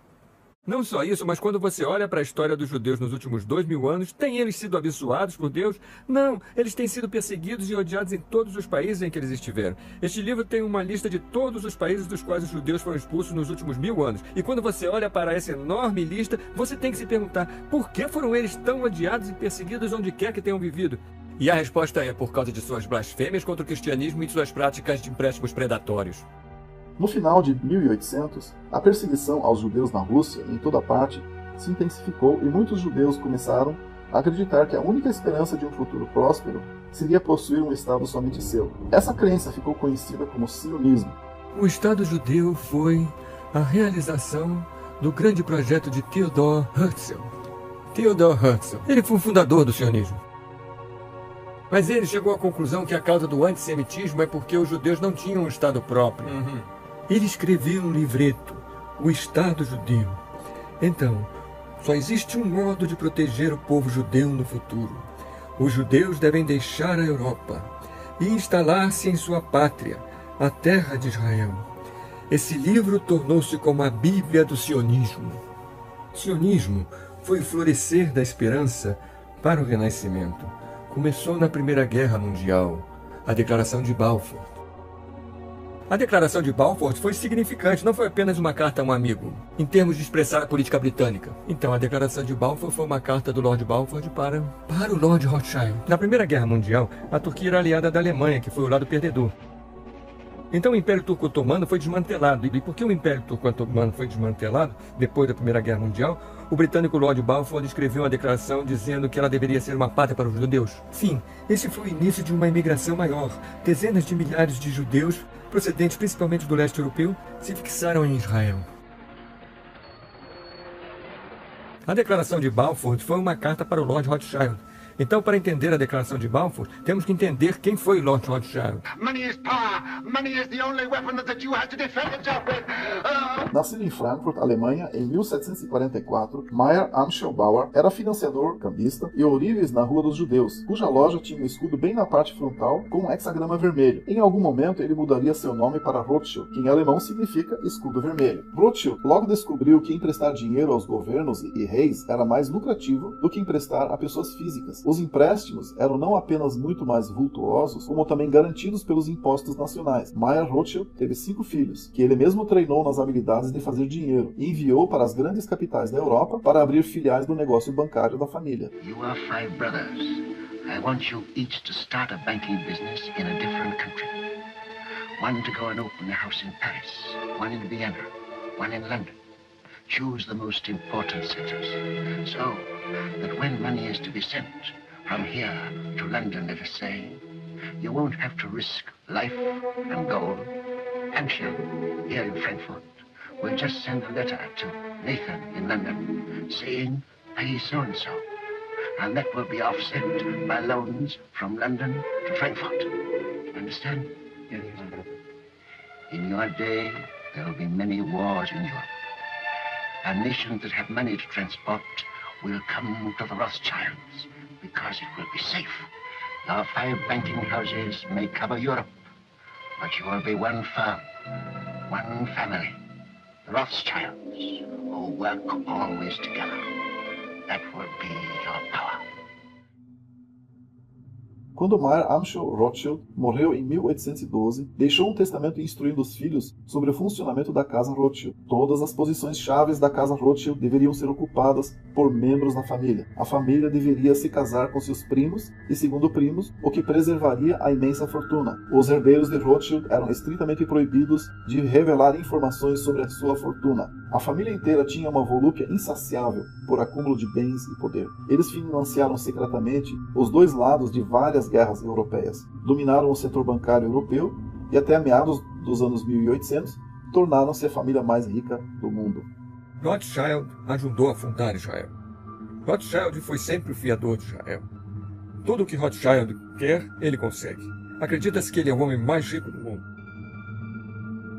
C: Não só isso, mas quando você olha para a história dos judeus nos últimos 2000 anos, têm eles sido abençoados por Deus? Não, eles têm sido perseguidos e odiados em todos os países em que eles estiveram. Este livro tem uma lista de todos os países dos quais os judeus foram expulsos nos últimos 1000 anos. E quando você olha para essa enorme lista, você tem que se perguntar, por que foram eles tão odiados e perseguidos onde quer que tenham vivido? E a resposta é por causa de suas blasfêmias contra o cristianismo e de suas práticas de empréstimos predatórios.
A: No final de 1800, a perseguição aos judeus na Rússia, em toda parte, se intensificou e muitos judeus começaram a acreditar que a única esperança de um futuro próspero seria possuir um Estado somente seu. Essa crença ficou conhecida como sionismo.
B: O Estado judeu foi a realização do grande projeto de Theodor Herzl.
C: Theodor Herzl,
B: Ele foi o fundador do sionismo.
C: mas ele chegou à conclusão que a causa do antissemitismo é porque os judeus não tinham um Estado próprio.
B: Ele escreveu um livreto, O Estado Judeu. Então, só existe um modo de proteger o povo judeu no futuro. Os judeus devem deixar a Europa e instalar-se em sua pátria, a terra de Israel. Esse livro tornou-se como a Bíblia do sionismo. Sionismo foi o florescer da esperança para o Renascimento. Começou na Primeira Guerra Mundial, a Declaração de Balfour.
C: A Declaração de Balfour foi significante, não foi apenas uma carta a um amigo, em termos de expressar a política britânica.
B: Então, a Declaração de Balfour foi uma carta do Lord Balfour para o Lord Rothschild.
C: Na Primeira Guerra Mundial, a Turquia era aliada da Alemanha, que foi o lado perdedor. Então o Império Turco-Otomano foi desmantelado. E porque o Império Turco-Otomano foi desmantelado, depois da Primeira Guerra Mundial, o britânico Lord Balfour escreveu uma declaração dizendo que ela deveria ser uma pátria para os judeus.
B: Sim, esse foi o início de uma imigração maior. Dezenas de milhares de judeus, procedentes principalmente do leste europeu, se fixaram em Israel.
C: A Declaração de Balfour foi uma carta para o Lord Rothschild. Então, para entender a Declaração de Balfour, temos que entender quem foi Lord Rothschild.
A: Nascido em Frankfurt, Alemanha, em 1744, Meyer Amschel-Bauer era financiador, cambista e ourives na Rua dos Judeus, cuja loja tinha um escudo bem na parte frontal com um hexagrama vermelho. Em algum momento, ele mudaria seu nome para Rothschild, que em alemão significa escudo vermelho. Rothschild logo descobriu que emprestar dinheiro aos governos e reis era mais lucrativo do que emprestar a pessoas físicas. Os empréstimos eram não apenas muito mais vultuosos, como também garantidos pelos impostos nacionais. Meyer Rothschild teve 5 filhos, que ele mesmo treinou nas habilidades de fazer dinheiro, e enviou para as grandes capitais da Europa para abrir filiais do negócio bancário da família.
D: You are 5 brothers. I want you each to start a banking business in a different country. One to go and open a house in Paris, one in Vienna, one in London. Choose the most important centers, so that when money is to be sent from here to London, let us say, you won't have to risk life and gold. Hampshire, here in Frankfurt, will just send a letter to Nathan in London saying, pay so-and-so, and that will be offset by loans from London to Frankfurt. Understand? Yes. In your day, there will be many wars in Europe. And nations that have money to transport will come to the Rothschilds because it will be safe. Our 5 banking houses may cover Europe, but you will be one firm, one family, the Rothschilds, who work always together. That will be your power.
A: Quando Mayer Amschel Rothschild morreu em 1812, deixou um testamento instruindo os filhos sobre o funcionamento da Casa Rothschild. Todas as posições chaves da Casa Rothschild deveriam ser ocupadas por membros da família. A família deveria se casar com seus primos e segundo primos, o que preservaria a imensa fortuna. Os herdeiros de Rothschild eram estritamente proibidos de revelar informações sobre a sua fortuna. A família inteira tinha uma volúpia insaciável por acúmulo de bens e poder. Eles financiaram secretamente os dois lados de várias guerras europeias, dominaram o setor bancário europeu e até meados dos anos 1800 tornaram-se a família mais rica do mundo.
B: Rothschild ajudou a fundar Israel. Rothschild foi sempre o fiador de Israel. Tudo o que Rothschild quer, ele consegue. Acredita-se que ele é o homem mais rico do mundo.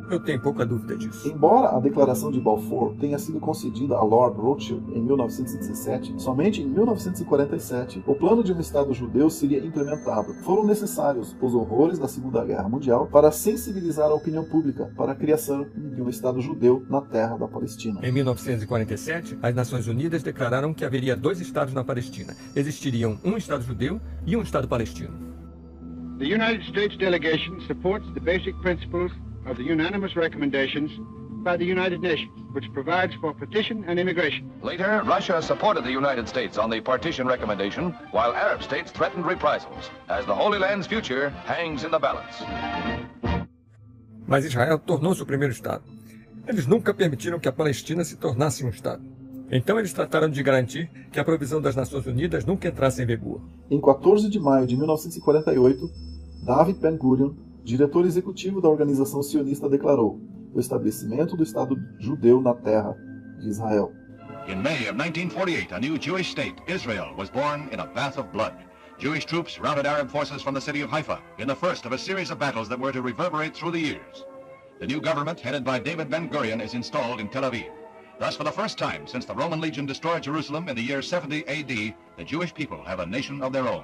B: Eu tenho pouca dúvida disso.
A: Embora a Declaração de Balfour tenha sido concedida a Lord Rothschild em 1917, somente em 1947 o plano de um Estado judeu seria implementado. Foram necessários os horrores da Segunda Guerra Mundial para sensibilizar a opinião pública para a criação de um Estado judeu na terra da Palestina.
C: Em 1947, as Nações Unidas declararam que haveria 2 estados na Palestina. Existiriam um Estado judeu e um Estado palestino.
E: The United States delegation supports the basic principles of the unanimous recommendations by the United Nations, which provides for partition and immigration.
F: Later, Russia supported the United States on the partition recommendation, while Arab states threatened reprisals, as the Holy Land's future hangs in the balance.
B: Mas Israel tornou-se o primeiro Estado. Eles nunca permitiram que a Palestina se tornasse um Estado. Então eles trataram de garantir que a provisão das Nações Unidas nunca entrasse em vigor.
A: Em 14 de maio de 1948, David Ben-Gurion, diretor executivo da organização sionista, declarou o estabelecimento do Estado judeu na terra de Israel.
G: In May of 1948, a new Jewish state, Israel, was born in a bath of blood. Jewish troops routed Arab forces from the city of Haifa in the first of a series of battles that were to reverberate through the years. The new government, headed by David Ben-Gurion, is installed in Tel Aviv. Thus, for the first time since the Roman legion destroyed Jerusalem in the year 70 AD, the Jewish people have a nation of their own.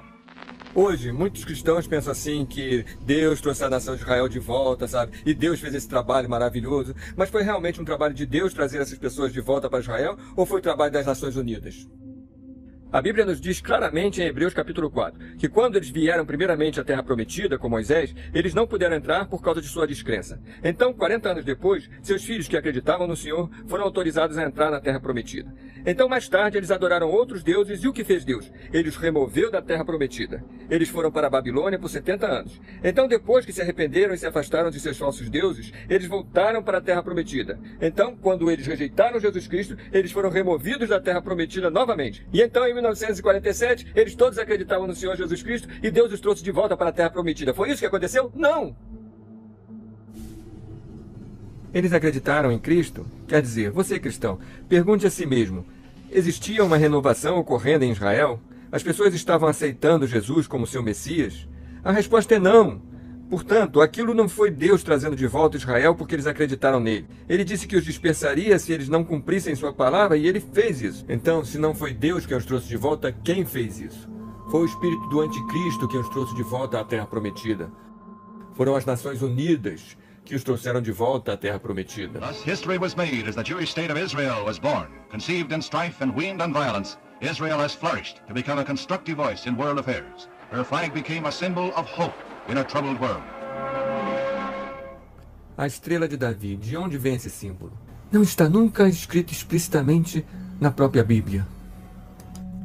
B: Hoje, muitos cristãos pensam assim que Deus trouxe a nação de Israel de volta, sabe? E Deus fez esse trabalho maravilhoso. Mas foi realmente um trabalho de Deus trazer essas pessoas de volta para Israel ou foi o trabalho das Nações Unidas? A Bíblia nos diz claramente em Hebreus capítulo 4 que quando eles vieram primeiramente à terra prometida com Moisés, eles não puderam entrar por causa de sua descrença. Então, 40 anos depois, seus filhos que acreditavam no Senhor foram autorizados a entrar na terra prometida. Então, mais tarde, eles adoraram outros deuses e o que fez Deus? Ele os removeu da terra prometida. Eles foram para a Babilônia por 70 anos. Então, depois que se arrependeram e se afastaram de seus falsos deuses, eles voltaram para a terra prometida. Então, quando eles rejeitaram Jesus Cristo, eles foram removidos da terra prometida novamente. E então, em 1947, eles todos acreditavam no Senhor Jesus Cristo e Deus os trouxe de volta para a terra prometida. Foi isso que aconteceu? Não!
C: Eles acreditaram em Cristo? Quer dizer, você cristão, pergunte a si mesmo, existia uma renovação ocorrendo em Israel? As pessoas estavam aceitando Jesus como seu Messias? A resposta é não. Portanto, aquilo não foi Deus trazendo de volta Israel porque eles acreditaram nele. Ele disse que os dispersaria se eles não cumprissem sua palavra e ele fez isso. Então, se não foi Deus que os trouxe de volta, quem fez isso? Foi o espírito do anticristo que os trouxe de volta à terra prometida. Foram as Nações Unidas que os trouxeram de volta à terra prometida.
G: Thus, history was made as the Jewish state of Israel was born. Conceived in strife and weaned on violence, Israel has flourished to become a constructive voice in world affairs. Her flag became a symbol of hope in a troubled world.
C: A estrela de Davi, de onde vem esse símbolo? Não está nunca escrito explicitamente na própria Bíblia.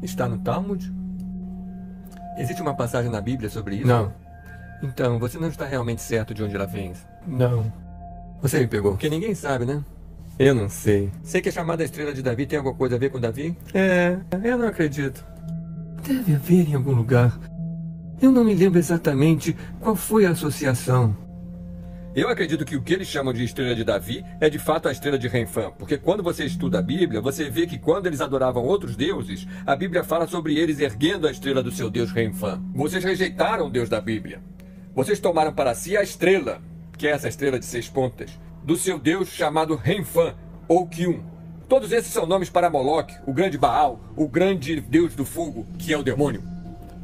C: Está no Talmud? Existe uma passagem na Bíblia sobre isso?
B: Não.
C: Então, você não está realmente certo de onde ela vem?
B: Não.
C: Você me pegou. Porque ninguém sabe, né?
B: Eu não sei.
C: Sei que a chamada estrela de Davi tem alguma coisa a ver com Davi?
B: Eu não acredito.
C: Deve haver em algum lugar. Eu não me lembro exatamente qual foi a associação. Eu acredito que o que eles chamam de estrela de Davi é de fato a estrela de Renfã, porque quando você estuda a Bíblia, você vê que quando eles adoravam outros deuses, a Bíblia fala sobre eles erguendo a estrela do seu deus Renfã. Vocês rejeitaram o Deus da Bíblia. Vocês tomaram para si a estrela, que é essa estrela de 6 pontas, do seu deus chamado Renfã, ou Kium. Todos esses são nomes para Moloque, o grande Baal, o grande deus do fogo, que é o demônio.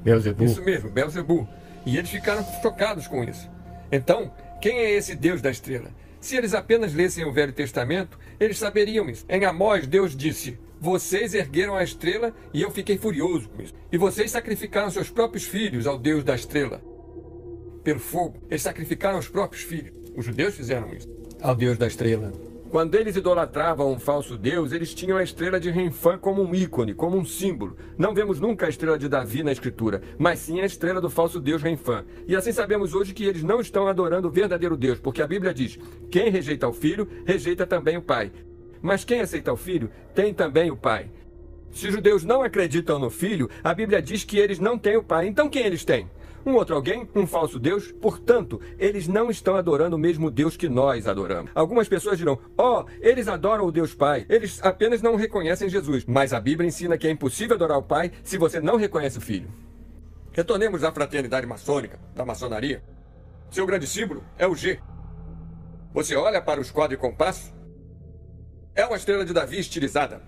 B: Beelzebub.
C: Isso mesmo, Beelzebub. E eles ficaram chocados com isso. Então, quem é esse Deus da estrela? Se eles apenas lessem o Velho Testamento, eles saberiam isso. Em Amós, Deus disse:
B: Vocês ergueram a estrela e eu fiquei furioso com isso. E vocês sacrificaram seus próprios filhos ao Deus da estrela. Pelo fogo, eles sacrificaram os próprios filhos. Os judeus fizeram isso ao Deus da estrela. Quando eles idolatravam um falso Deus, eles tinham a estrela de Renfã como um ícone, como um símbolo. Não vemos nunca a estrela de Davi na Escritura, mas sim a estrela do falso Deus Renfã. E assim sabemos hoje que eles não estão adorando o verdadeiro Deus, porque a Bíblia diz: quem rejeita o Filho, rejeita também o Pai. Mas quem aceita o Filho, tem também o Pai. Se os judeus não acreditam no Filho, a Bíblia diz que eles não têm o Pai. Então quem eles têm? Um outro alguém, um falso Deus. Portanto, eles não estão adorando o mesmo Deus que nós adoramos. Algumas pessoas dirão: eles adoram o Deus Pai. Eles apenas não reconhecem Jesus. Mas a Bíblia ensina que é impossível adorar o Pai se você não reconhece o Filho. Retornemos à fraternidade maçônica, da maçonaria. Seu grande símbolo é o G. Você olha para o esquadro e compasso? É uma estrela de Davi estilizada.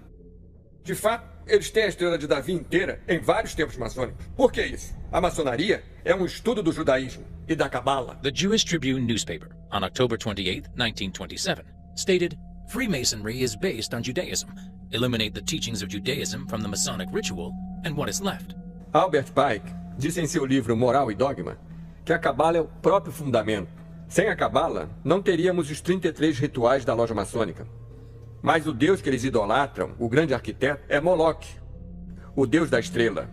B: De fato, eles têm a estrela de Davi inteira em vários templos maçônicos. Por que isso? A maçonaria é um estudo do judaísmo e da Cabala.
H: The Jewish Tribune newspaper, on October 28, 1927, stated, Freemasonry is based on Judaism. Eliminate the teachings of Judaism from the Masonic ritual, and what is left?
B: Albert Pike disse em seu livro Moral e Dogma que a Cabala é o próprio fundamento. Sem a Cabala, não teríamos os 33 rituais da loja maçônica. Mas o Deus que eles idolatram, o grande arquiteto, é Moloque, o Deus da estrela.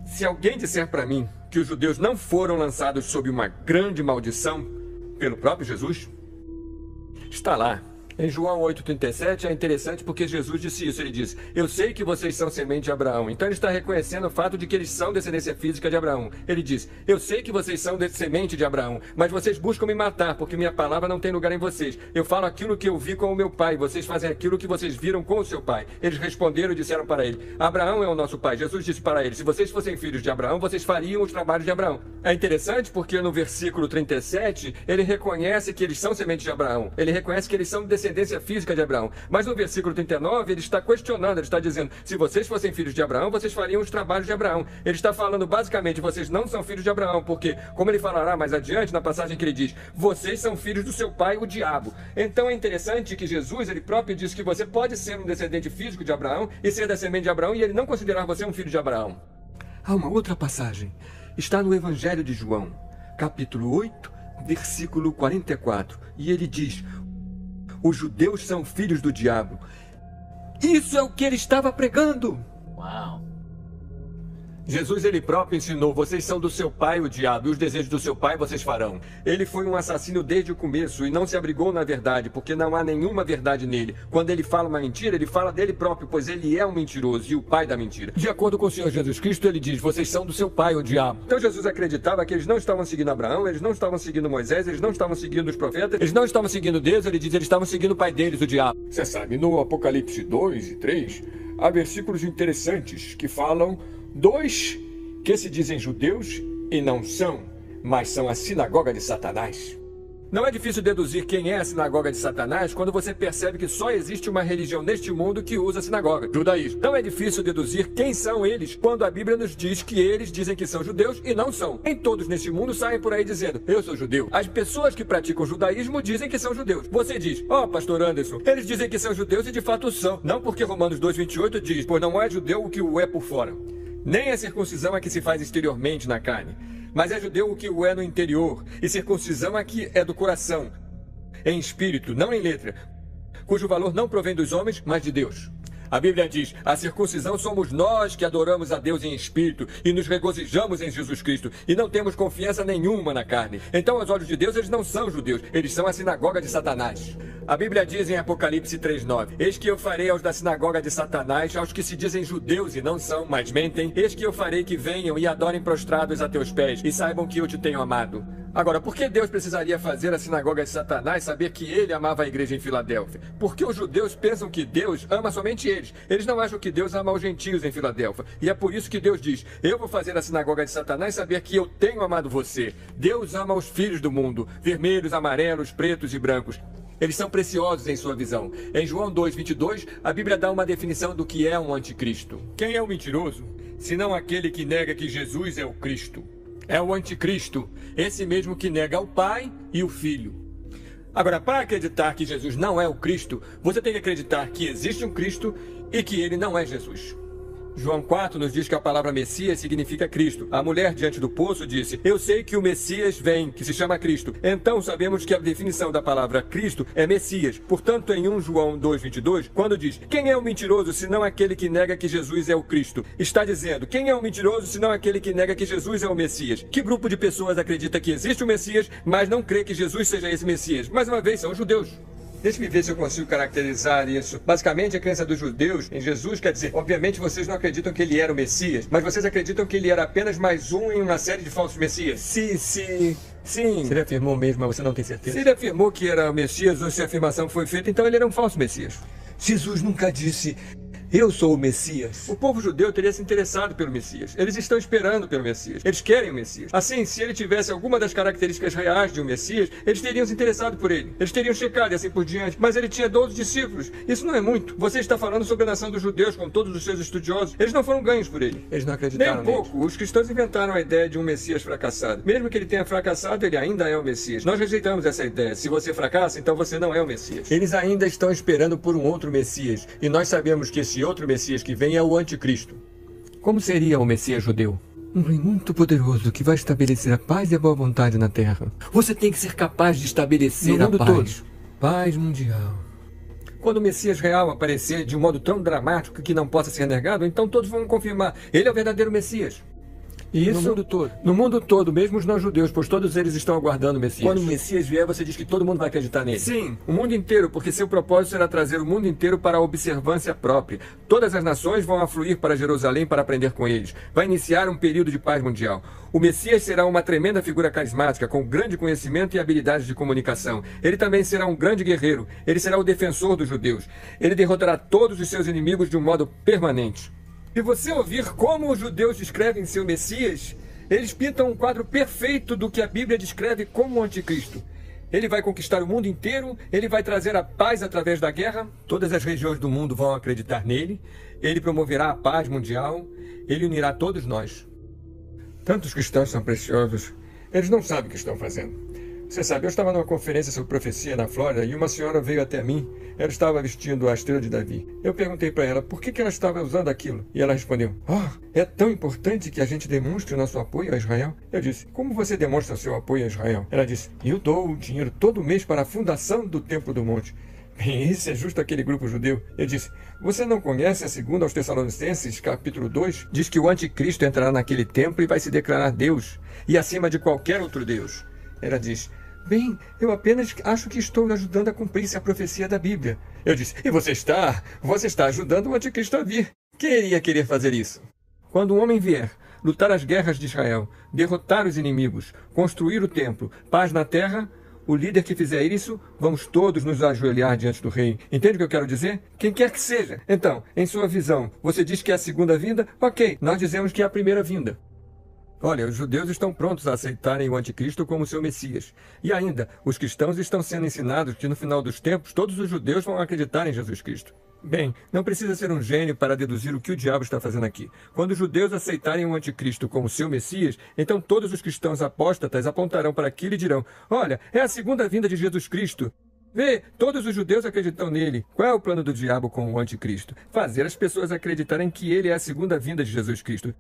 B: Se alguém disser para mim que os judeus não foram lançados sob uma grande maldição pelo próprio Jesus, está lá. Em João 8,37 é interessante porque Jesus disse isso. Ele disse: eu sei que vocês são semente de Abraão. Então ele está reconhecendo o fato de que eles são descendência física de Abraão. Ele diz: eu sei que vocês são semente de Abraão, mas vocês buscam me matar porque minha palavra não tem lugar em vocês. Eu falo aquilo que eu vi com o meu pai, vocês fazem aquilo que vocês viram com o seu pai. Eles responderam e disseram para ele: Abraão é o nosso pai. Jesus disse para eles: se vocês fossem filhos de Abraão, vocês fariam os trabalhos de Abraão. É interessante porque no versículo 37 ele reconhece que eles são semente de Abraão. Ele reconhece que eles são descendência física de Abraão. Mas no versículo 39 ele está questionando, ele está dizendo: se vocês fossem filhos de Abraão, vocês fariam os trabalhos de Abraão. Ele está falando basicamente: vocês não são filhos de Abraão, porque, como ele falará mais adiante na passagem que ele diz, vocês são filhos do seu pai, o diabo. Então é interessante que Jesus, ele próprio diz que você pode ser um descendente físico de Abraão e ser da semente de Abraão e ele não considerar você um filho de Abraão. Há uma outra passagem, está no Evangelho de João, capítulo 8, versículo 44, e ele diz: os judeus são filhos do diabo. Isso é o que ele estava pregando.
H: Wow.
B: Jesus, ele próprio ensinou: vocês são do seu pai, o diabo, e os desejos do seu pai vocês farão. Ele foi um assassino desde o começo e não se abrigou na verdade, porque não há nenhuma verdade nele. Quando ele fala uma mentira, ele fala dele próprio, pois ele é um mentiroso e o pai da mentira. De acordo com o Senhor Jesus Cristo, ele diz: vocês são do seu pai, o diabo. Então Jesus acreditava que eles não estavam seguindo Abraão, eles não estavam seguindo Moisés, eles não estavam seguindo os profetas, eles não estavam seguindo Deus, ele diz: eles estavam seguindo o pai deles, o diabo. Você sabe, no Apocalipse 2 e 3, há versículos interessantes que falam: dois que se dizem judeus e não são, mas são a sinagoga de Satanás. Não é difícil deduzir quem é a sinagoga de Satanás quando você percebe que só existe uma religião neste mundo que usa a sinagoga, judaísmo. Não é difícil deduzir quem são eles quando a Bíblia nos diz que eles dizem que são judeus e não são. Nem todos neste mundo saem por aí dizendo: eu sou judeu. As pessoas que praticam judaísmo dizem que são judeus. Você diz: pastor Anderson, eles dizem que são judeus e de fato são. Não porque Romanos 2,28 diz: pois não é judeu o que o é por fora. Nem a circuncisão é que se faz exteriormente na carne, mas é judeu o que o é no interior, e circuncisão é que é do coração, em espírito, não em letra, cujo valor não provém dos homens, mas de Deus. A Bíblia diz: a circuncisão somos nós que adoramos a Deus em espírito e nos regozijamos em Jesus Cristo e não temos confiança nenhuma na carne. Então, aos olhos de Deus, eles não são judeus, eles são a sinagoga de Satanás. A Bíblia diz em Apocalipse 3,9: eis que eu farei aos da sinagoga de Satanás, aos que se dizem judeus e não são, mas mentem, eis que eu farei que venham e adorem prostrados a teus pés e saibam que eu te tenho amado. Agora, por que Deus precisaria fazer a sinagoga de Satanás saber que ele amava a igreja em Filadélfia? Porque os judeus pensam que Deus ama somente eles. Eles não acham que Deus ama os gentios em Filadélfia. E é por isso que Deus diz: eu vou fazer a sinagoga de Satanás saber que eu tenho amado você. Deus ama os filhos do mundo, vermelhos, amarelos, pretos e brancos. Eles são preciosos em sua visão. Em João 2,22, a Bíblia dá uma definição do que é um anticristo. Quem é o mentiroso, senão aquele que nega que Jesus é o Cristo? É o anticristo, esse mesmo que nega o Pai e o Filho. Agora, para acreditar que Jesus não é o Cristo, você tem que acreditar que existe um Cristo
C: e que ele não é Jesus. João 4 nos diz que a palavra Messias significa Cristo. A mulher diante do poço disse: eu sei que o Messias vem, que se chama Cristo. Então sabemos que a definição da palavra Cristo é Messias. Portanto, em 1 João 2,22, quando diz: quem é o mentiroso senão aquele que nega que Jesus é o Cristo? Está dizendo: quem é o mentiroso senão aquele que nega que Jesus é o Messias? Que grupo de pessoas acredita que existe o Messias, mas não crê que Jesus seja esse Messias? Mais uma vez, são os judeus. Deixe-me ver se eu consigo caracterizar isso. Basicamente, a crença dos judeus em Jesus quer dizer, obviamente vocês não acreditam que ele era o Messias, mas vocês acreditam que ele era apenas mais um em uma série de falsos Messias. Sim. Se ele afirmou mesmo, mas você não tem certeza. Se ele afirmou que era o Messias, ou se a afirmação foi feita, então ele era um falso Messias. Jesus nunca disse: eu sou o Messias. O povo judeu teria se interessado pelo Messias. Eles estão esperando pelo Messias. Eles querem o Messias. Assim, se ele tivesse alguma das características reais de um Messias, eles teriam se interessado por ele. Eles teriam checado e assim por diante. Mas ele tinha 12 discípulos. Isso não é muito. Você está falando sobre a nação dos judeus, com todos os seus estudiosos. Eles não foram ganhos por ele. Eles não acreditaram nem um pouco. Os cristãos inventaram a ideia de um Messias fracassado. Mesmo que ele tenha fracassado, ele ainda é o Messias. Nós rejeitamos essa ideia. Se você fracassa, então você não é o Messias. Eles ainda estão esperando por um outro Messias. E nós sabemos que esse outro Messias que vem é o anticristo. Como seria o Messias judeu? Um rei muito poderoso que vai estabelecer a paz e a boa vontade na terra. Você tem que ser capaz de estabelecer no mundo todo. Paz mundial. Quando o Messias real aparecer de um modo tão dramático que não possa ser negado, então todos vão confirmar: ele é o verdadeiro Messias. E isso no mundo todo. No mundo todo, mesmo os não-judeus, pois todos eles estão aguardando o Messias. Quando o Messias vier, você diz que todo mundo vai acreditar nele. Sim, o mundo inteiro, porque seu propósito será trazer o mundo inteiro para a observância própria. Todas as nações vão afluir para Jerusalém para aprender com eles. Vai iniciar um período de paz mundial. O Messias será uma tremenda figura carismática, com grande conhecimento e habilidades de comunicação. Ele também será um grande guerreiro. Ele será o defensor dos judeus. Ele derrotará todos os seus inimigos de um modo permanente. Se você ouvir como os judeus descrevem seu Messias, eles pintam um quadro perfeito do que a Bíblia descreve como o anticristo. Ele vai conquistar o mundo inteiro, ele vai trazer a paz através da guerra, todas as regiões do mundo vão acreditar nele, ele promoverá a paz mundial, ele unirá todos nós. Tantos cristãos são preciosos, eles não sabem o que estão fazendo. Você sabe, eu estava numa conferência sobre profecia na Flórida e uma senhora veio até mim. Ela estava vestindo a estrela de Davi. Eu perguntei para ela por que ela estava usando aquilo. E ela respondeu: é tão importante que a gente demonstre o nosso apoio a Israel. Eu disse: como você demonstra o seu apoio a Israel? Ela disse: eu dou o dinheiro todo mês para a fundação do Templo do Monte. Bem, isso é justo aquele grupo judeu. Eu disse: você não conhece a 2 aos Tessalonicenses, capítulo 2? Diz que o anticristo entrará naquele templo e vai se declarar Deus, e acima de qualquer outro Deus. Ela diz: bem, eu apenas acho que estou ajudando a cumprir-se a profecia da Bíblia. Eu disse: e você está ajudando o anticristo a vir. Quem iria querer fazer isso? Quando um homem vier, lutar as guerras de Israel, derrotar os inimigos, construir o templo, paz na terra, o líder que fizer isso, vamos todos nos ajoelhar diante do rei. Entende o que eu quero dizer? Quem quer que seja. Então, em sua visão, você diz que é a segunda vinda? Ok, nós dizemos que é a primeira vinda. Olha, os judeus estão prontos a aceitarem o anticristo como seu Messias. E ainda, os cristãos estão sendo ensinados que no final dos tempos todos os judeus vão acreditar em Jesus Cristo. Bem, não precisa ser um gênio para deduzir o que o diabo está fazendo aqui. Quando os judeus aceitarem o anticristo como seu Messias, então todos os cristãos apóstatas apontarão para aquilo e dirão: olha, é a segunda vinda de Jesus Cristo. Vê, todos os judeus acreditam nele. Qual é o plano do diabo com o anticristo? Fazer as pessoas acreditarem que ele é a segunda vinda de Jesus Cristo.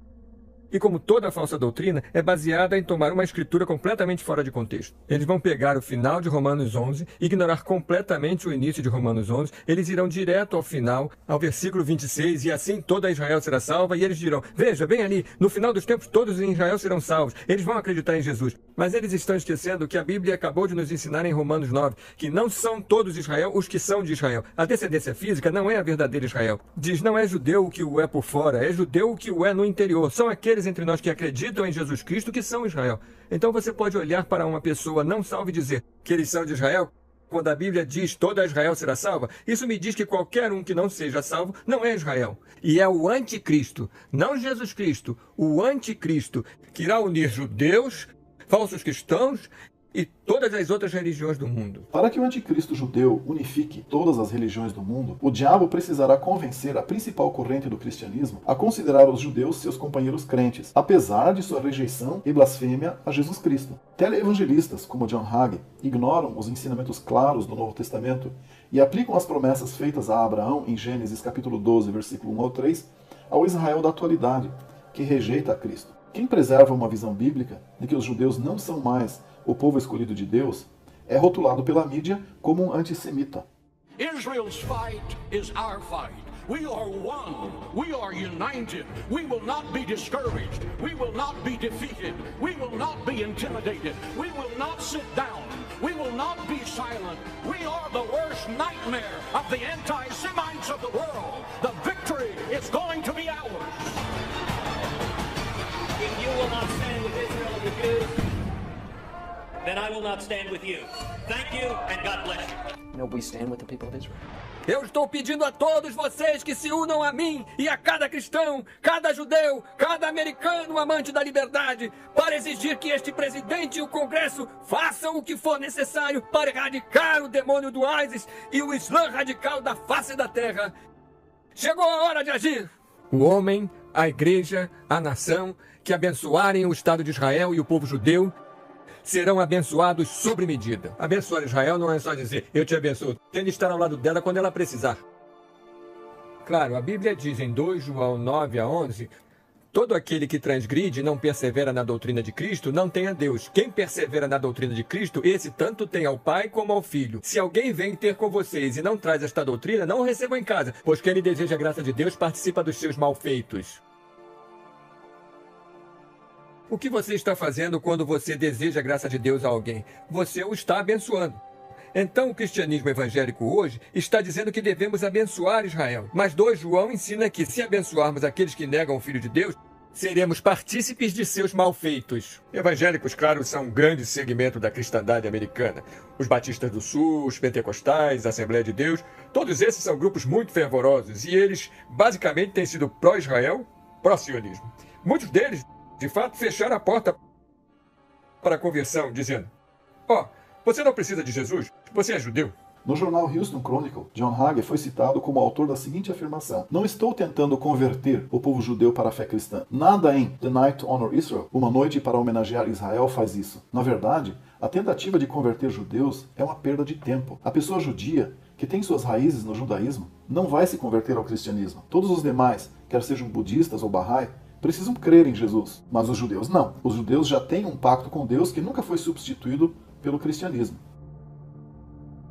C: E como toda falsa doutrina, é baseada em tomar uma escritura completamente fora de contexto. Eles vão pegar o final de Romanos 11, ignorar completamente o início de Romanos 11, eles irão direto ao final, ao versículo 26, e assim toda Israel será salva, e eles dirão: veja, bem ali, no final dos tempos todos em Israel serão salvos. Eles vão acreditar em Jesus. Mas eles estão esquecendo que a Bíblia acabou de nos ensinar em Romanos 9, que não são todos Israel os que são de Israel. A descendência física não é a verdadeira Israel. Diz: não é judeu o que o é por fora, é judeu o que o é no interior. São aqueles entre nós que acreditam em Jesus Cristo que são Israel. Então você pode olhar para uma pessoa não salva e dizer que eles são de Israel? Quando a Bíblia diz toda Israel será salva, isso me diz que qualquer um que não seja salvo não é Israel. E é o anticristo, não Jesus Cristo, o anticristo, que irá unir judeus, falsos cristãos e todas as outras religiões do mundo.
A: Para que o anticristo judeu unifique todas as religiões do mundo, o diabo precisará convencer a principal corrente do cristianismo a considerar os judeus seus companheiros crentes, apesar de sua rejeição e blasfêmia a Jesus Cristo. Teleevangelistas como John Hagee ignoram os ensinamentos claros do Novo Testamento e aplicam as promessas feitas a Abraão em Gênesis capítulo 12, versículo 1 ao 3, ao Israel da atualidade, que rejeita a Cristo. Quem preserva uma visão bíblica de que os judeus não são mais o povo escolhido de Deus é rotulado pela mídia como um antissemita.
I: Israel's fight is our fight. We are one. We are united. We will not be discouraged. We will not be defeated. We will not be intimidated. We will not sit down. We will not be silent. We are the worst nightmare of the anti-Semites of the world. The victory is going to be ours.
J: If you will not stand with Israel and the Jews, then I will not stand with you. Thank you and God bless you.
K: No, we stand with the people of Israel.
C: Eu estou pedindo a todos vocês que se unam a mim e a cada cristão, cada judeu, cada americano amante da liberdade, para exigir que este presidente e o Congresso façam o que for necessário para erradicar o demônio do ISIS e o Islã radical da face da terra. Chegou a hora de agir! O homem, a igreja, a nação, que abençoarem o Estado de Israel e o povo judeu, serão abençoados sobre medida. Abençoar Israel não é só dizer, eu te abençoo. Tem de estar ao lado dela quando ela precisar. Claro, a Bíblia diz em 2 João 9 a 11, todo aquele que transgride e não persevera na doutrina de Cristo, não tem a Deus. Quem persevera na doutrina de Cristo, esse tanto tem ao Pai como ao Filho. Se alguém vem ter com vocês e não traz esta doutrina, não o recebam em casa, pois quem lhe deseja a graça de Deus participa dos seus malfeitos. O que você está fazendo quando você deseja a graça de Deus a alguém? Você o está abençoando. Então o cristianismo evangélico hoje está dizendo que devemos abençoar Israel. Mas 2 João ensina que se abençoarmos aqueles que negam o Filho de Deus, seremos partícipes de seus malfeitos. Evangélicos, claro, são um grande segmento da cristandade americana. Os batistas do sul, os pentecostais, a Assembleia de Deus, todos esses são grupos muito fervorosos e eles basicamente têm sido pró-Israel, pró-sionismo. Muitos deles de fato, fecharam a porta para a conversão, dizendo, você não precisa de Jesus, você é judeu.
A: No jornal Houston Chronicle, John Hagee foi citado como autor da seguinte afirmação: não estou tentando converter o povo judeu para a fé cristã. Nada em The Night to Honor Israel, uma noite para homenagear Israel, faz isso. Na verdade, a tentativa de converter judeus é uma perda de tempo. A pessoa judia, que tem suas raízes no judaísmo, não vai se converter ao cristianismo. Todos os demais, quer sejam budistas ou Bahá'í, precisam crer em Jesus, mas os judeus não. Os judeus já têm um pacto com Deus que nunca foi substituído pelo cristianismo.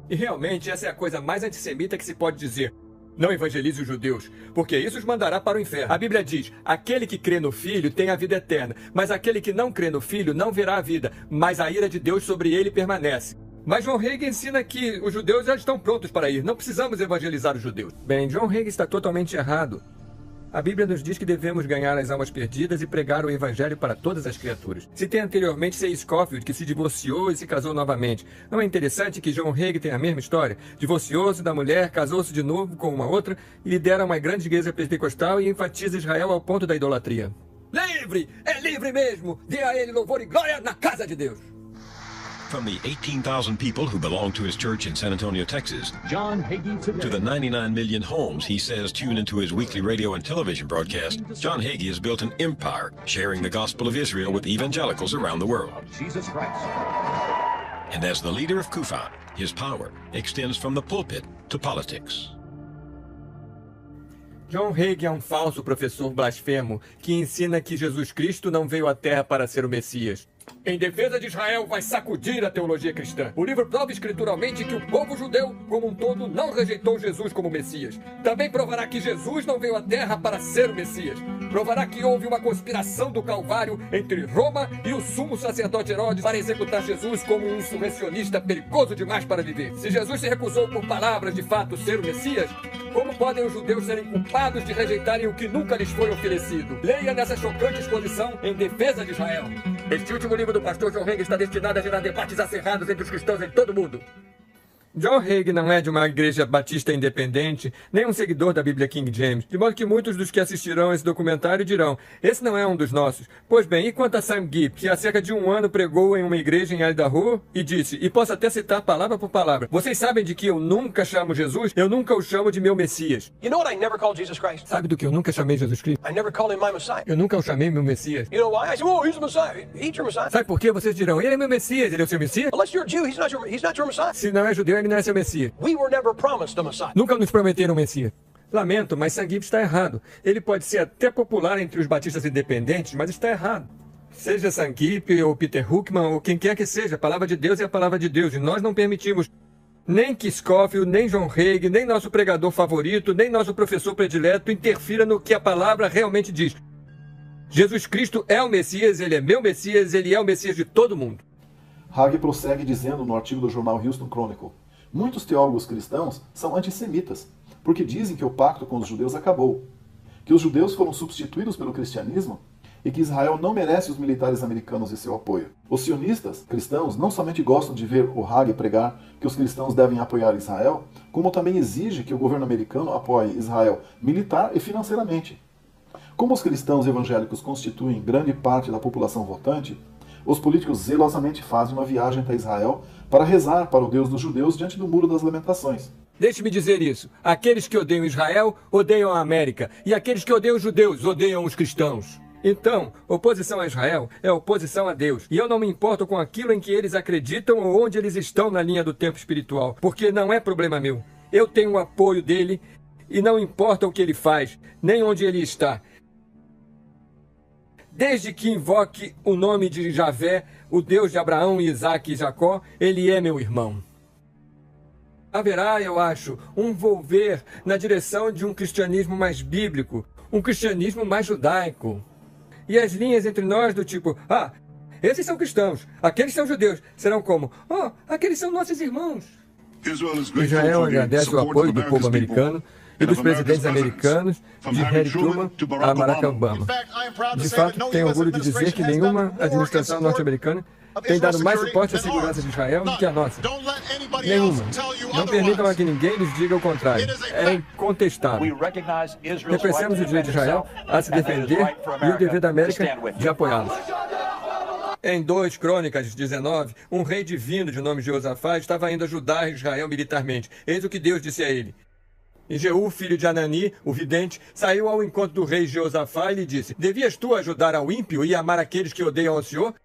C: E realmente essa é a coisa mais antissemita que se pode dizer. Não evangelize os judeus, porque isso os mandará para o inferno. A Bíblia diz, aquele que crê no Filho tem a vida eterna, mas aquele que não crê no Filho não verá a vida, mas a ira de Deus sobre ele permanece. Mas John Hagee ensina que os judeus já estão prontos para ir, não precisamos evangelizar os judeus. Bem, John Hagee está totalmente errado. A Bíblia nos diz que devemos ganhar as almas perdidas e pregar o Evangelho para todas as criaturas. Citei anteriormente C. Scofield, que se divorciou e se casou novamente. Não é interessante que John Hagee tem a mesma história? Divorciou-se da mulher, casou-se de novo com uma outra e lidera uma grande igreja pentecostal e enfatiza Israel ao ponto da idolatria. Livre! É livre mesmo! Dê a ele louvor e glória na casa de Deus!
L: From the 18,000 people who belong to his church in San Antonio, Texas,
I: John Hagee today.
L: To the 99 million homes he says tune into his weekly radio and television broadcast, John Hagee has built an empire sharing the gospel of Israel with evangelicals around the world.
I: Jesus Christ.
L: And as the leader of Kufa, his power extends from the pulpit to politics.
C: John Hagee é um falso professor blasfemo que ensina que Jesus Cristo não veio à Terra para ser o Messias. Em defesa de Israel, vai sacudir a teologia cristã. O livro prova escrituralmente que o povo judeu, como um todo, não rejeitou Jesus como Messias. Também provará que Jesus não veio à Terra para ser o Messias. Provará que houve uma conspiração do Calvário entre Roma e o sumo sacerdote Herodes para executar Jesus como um insurrecionista perigoso demais para viver. Se Jesus se recusou por palavras de fato ser o Messias, como podem os judeus serem culpados de rejeitarem o que nunca lhes foi oferecido? Leia nessa chocante exposição em defesa de Israel. Este último livro do pastor John Hagee está destinado a gerar debates acirrados entre os cristãos em todo o mundo.
B: John Hagee não é de uma igreja batista independente, nem um seguidor da Bíblia King James, de modo que muitos dos que assistirão a esse documentário dirão, esse não é um dos nossos. Pois bem, e quanto a Sam Gibb, que há cerca de 1 ano pregou em uma igreja em Idaho e disse, e posso até citar palavra por palavra, vocês sabem de que eu nunca chamo Jesus? Eu nunca o chamo de meu Messias.
K: You know what I never called Jesus Christ?
B: Sabe do que eu nunca chamei Jesus Cristo?
K: I never called him my Messiah.
B: Eu nunca o chamei meu Messias.
K: You know why? I said, oh, he's the Messiah. He's your Messiah.
B: Sabe por quê? Vocês dirão, ele é meu Messias, ele é o seu Messias?
K: Unless you're a Jew, he's not your Messiah.
B: Se não é judeu, ele não é seu Messias.
K: We were never promised a Messiah.
B: Nunca nos prometeram um Messias. Lamento, mas Sam Gibb está errado. Ele pode ser até popular entre os batistas independentes, mas está errado. Seja Sam Gibb ou Peter Huckman ou quem quer que seja, a palavra de Deus é a palavra de Deus. E nós não permitimos nem que Scofield, nem John Hagee, nem nosso pregador favorito, nem nosso professor predileto interfira no que a palavra realmente diz. Jesus Cristo é o Messias, ele é meu Messias, ele é o Messias de todo mundo.
A: Hagee prossegue dizendo no artigo do jornal Houston Chronicle, muitos teólogos cristãos são antissemitas, porque dizem que o pacto com os judeus acabou, que os judeus foram substituídos pelo cristianismo e que Israel não merece os militares americanos e seu apoio. Os sionistas cristãos não somente gostam de ver o Hagee pregar que os cristãos devem apoiar Israel, como também exige que o governo americano apoie Israel militar e financeiramente. Como os cristãos evangélicos constituem grande parte da população votante, os políticos zelosamente fazem uma viagem até Israel para rezar para o Deus dos judeus diante do Muro das Lamentações.
B: Deixe-me dizer isso. Aqueles que odeiam Israel odeiam a América, e aqueles que odeiam os judeus odeiam os cristãos. Então, oposição a Israel é oposição a Deus. E eu não me importo com aquilo em que eles acreditam ou onde eles estão na linha do tempo espiritual, porque não é problema meu. Eu tenho o apoio dele e não importa o que ele faz, nem onde ele está. Desde que invoque o nome de Javé, o Deus de Abraão, Isaque e Jacó, ele é meu irmão. Haverá, eu acho, um volver na direção de um cristianismo mais bíblico, um cristianismo mais judaico. E as linhas entre nós do tipo, esses são cristãos, aqueles são judeus, serão como, aqueles são nossos irmãos. Israel agradece o apoio do povo americano e dos presidentes americanos, de Harry Truman a Barack Obama. De fato, tenho orgulho de dizer que nenhuma administração norte-americana tem dado mais suporte à segurança de Israel do que a nossa. Nenhuma. Não permitam a que ninguém lhes diga o contrário. É incontestável. Reconhecemos o direito de Israel a se defender e o dever da América de apoiá-los. Em 2 Crônicas 19, um rei divino de nome Jeosafá estava indo ajudar Israel militarmente. Eis o que Deus disse a ele. E Jeú, filho de Anani, o vidente, saiu ao encontro do rei Jeosafá e lhe disse, devias tu ajudar ao ímpio e amar aqueles que odeiam ao Senhor?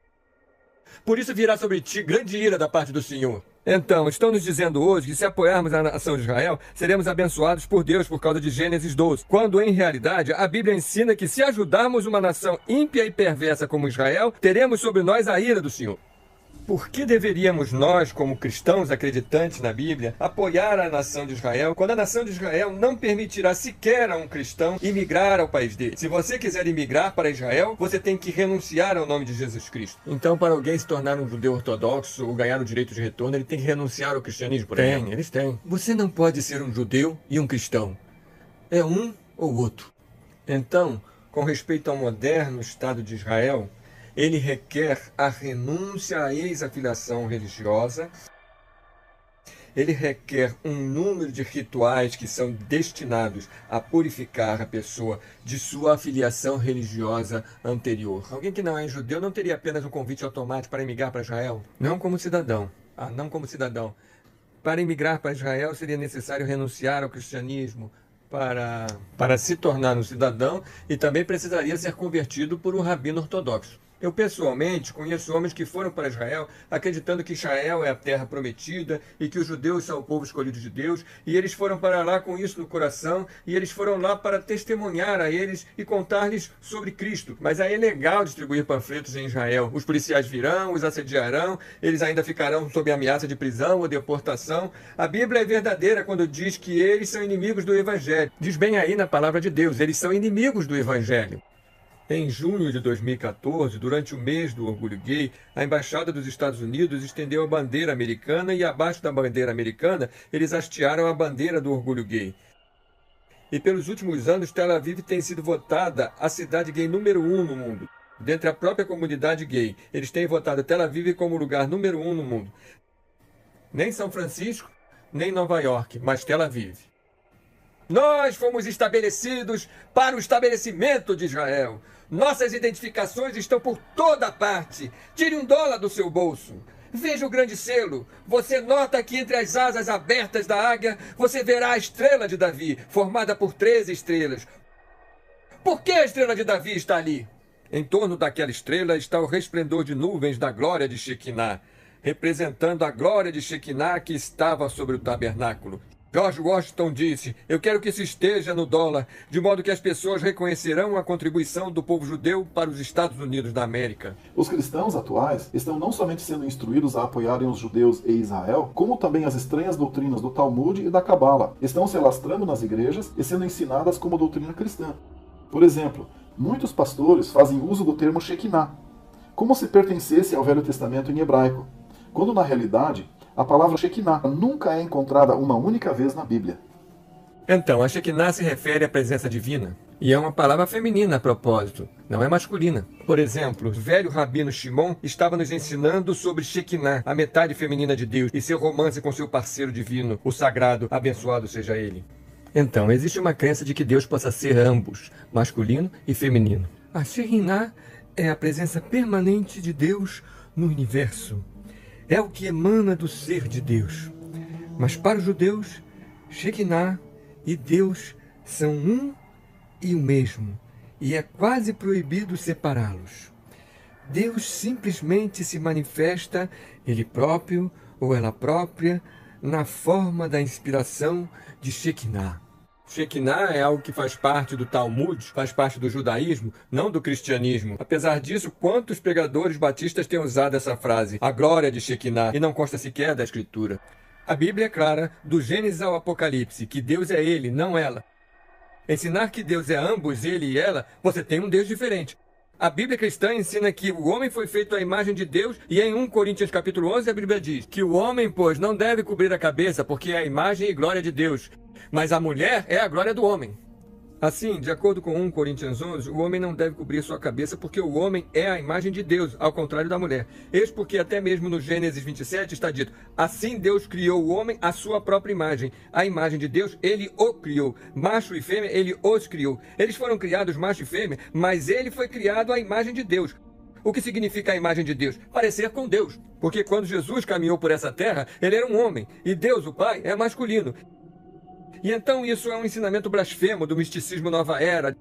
B: Por isso virá sobre ti grande ira da parte do Senhor. Então, estão nos dizendo hoje que se apoiarmos a nação de Israel, seremos abençoados por Deus por causa de Gênesis 12, quando em realidade a Bíblia ensina que se ajudarmos uma nação ímpia e perversa como Israel, teremos sobre nós a ira do Senhor. Por que deveríamos nós, como cristãos acreditantes na Bíblia, apoiar a nação de Israel, quando a nação de Israel não permitirá sequer a um cristão imigrar ao país dele? Se você quiser imigrar para Israel, você tem que renunciar ao nome de Jesus Cristo. Então, para alguém se tornar um judeu ortodoxo ou ganhar o direito de retorno, ele tem que renunciar ao cristianismo, por exemplo? Eles têm. Você não pode ser um judeu e um cristão. É um ou outro. Então, com respeito ao moderno Estado de Israel, ele requer a renúncia à ex-afiliação religiosa, ele requer um número de rituais que são destinados a purificar a pessoa de sua afiliação religiosa anterior. Alguém que não é judeu não teria apenas um convite automático para emigrar para Israel? Não como cidadão. Não como cidadão. Para emigrar para Israel seria necessário renunciar ao cristianismo, para se tornar um cidadão, e também precisaria ser convertido por um rabino ortodoxo. Eu, pessoalmente, conheço homens que foram para Israel acreditando que Israel é a terra prometida e que os judeus são o povo escolhido de Deus, e eles foram para lá com isso no coração, e eles foram lá para testemunhar a eles e contar-lhes sobre Cristo. Mas aí é legal distribuir panfletos em Israel. Os policiais virão, os assediarão, eles ainda ficarão sob ameaça de prisão ou deportação. A Bíblia é verdadeira quando diz que eles são inimigos do Evangelho. Diz bem aí na palavra de Deus, eles são inimigos do Evangelho. Em junho de 2014, durante o mês do orgulho gay, a Embaixada dos Estados Unidos estendeu a bandeira americana e abaixo da bandeira americana eles hastearam a bandeira do orgulho gay. E pelos últimos anos, Tel Aviv tem sido votada a cidade gay número 1 no mundo. Dentre a própria comunidade gay, eles têm votado Tel Aviv como o lugar número 1 no mundo. Nem São Francisco,
C: nem Nova York, mas Tel Aviv. Nós fomos estabelecidos para o estabelecimento de Israel. Nossas identificações estão por toda parte. Tire $1 do seu bolso. Veja o grande selo. Você nota que entre as asas abertas da águia, você verá a estrela de Davi, formada por 13 estrelas. Por que a estrela de Davi está ali? Em torno daquela estrela está o resplendor de nuvens da glória de Shekinah, representando a glória de Shekinah que estava sobre o tabernáculo. George Washington disse: eu quero que isso esteja no dólar, de modo que as pessoas reconhecerão a contribuição do povo judeu para os Estados Unidos da América.
A: Os cristãos atuais estão não somente sendo instruídos a apoiarem os judeus e Israel, como também as estranhas doutrinas do Talmud e da Cabala estão se alastrando nas igrejas e sendo ensinadas como doutrina cristã. Por exemplo, muitos pastores fazem uso do termo Shekinah, como se pertencesse ao Velho Testamento em hebraico, quando na realidade a palavra Shekinah nunca é encontrada uma única vez na Bíblia.
C: Então, a Shekinah se refere à presença divina. E é uma palavra feminina a propósito, não é masculina. Por exemplo, o velho rabino Shimon estava nos ensinando sobre Shekinah, a metade feminina de Deus, e seu romance com seu parceiro divino, o sagrado, abençoado seja ele. Então, existe uma crença de que Deus possa ser ambos, masculino e feminino. A Shekinah é a presença permanente de Deus no universo. É o que emana do ser de Deus. Mas para os judeus, Shekinah e Deus são um e o mesmo, e é quase proibido separá-los. Deus simplesmente se manifesta, ele próprio ou ela própria, na forma da inspiração de Shekinah. Shekinah é algo que faz parte do Talmud, faz parte do judaísmo, não do cristianismo. Apesar disso, quantos pregadores batistas têm usado essa frase, a glória de Shekinah, e não consta sequer da Escritura? A Bíblia é clara, do Gênesis ao Apocalipse, que Deus é ele, não ela. Ensinar que Deus é ambos, ele e ela, você tem um Deus diferente. A Bíblia cristã ensina que o homem foi feito à imagem de Deus, e em 1 Coríntios capítulo 11 a Bíblia diz que o homem, pois, não deve cobrir a cabeça, porque é a imagem e glória de Deus. Mas a mulher é a glória do homem. Assim, de acordo com 1 Coríntios 11, o homem não deve cobrir sua cabeça porque o homem é a imagem de Deus, ao contrário da mulher. Eis porque até mesmo no Gênesis 27 está dito: assim Deus criou o homem à sua própria imagem. A imagem de Deus, ele o criou. Macho e fêmea, ele os criou. Eles foram criados macho e fêmea, mas ele foi criado à imagem de Deus. O que significa a imagem de Deus? Parecer com Deus. Porque quando Jesus caminhou por essa terra, ele era um homem, e Deus, o Pai, é masculino. E então isso é um ensinamento blasfemo do misticismo nova era,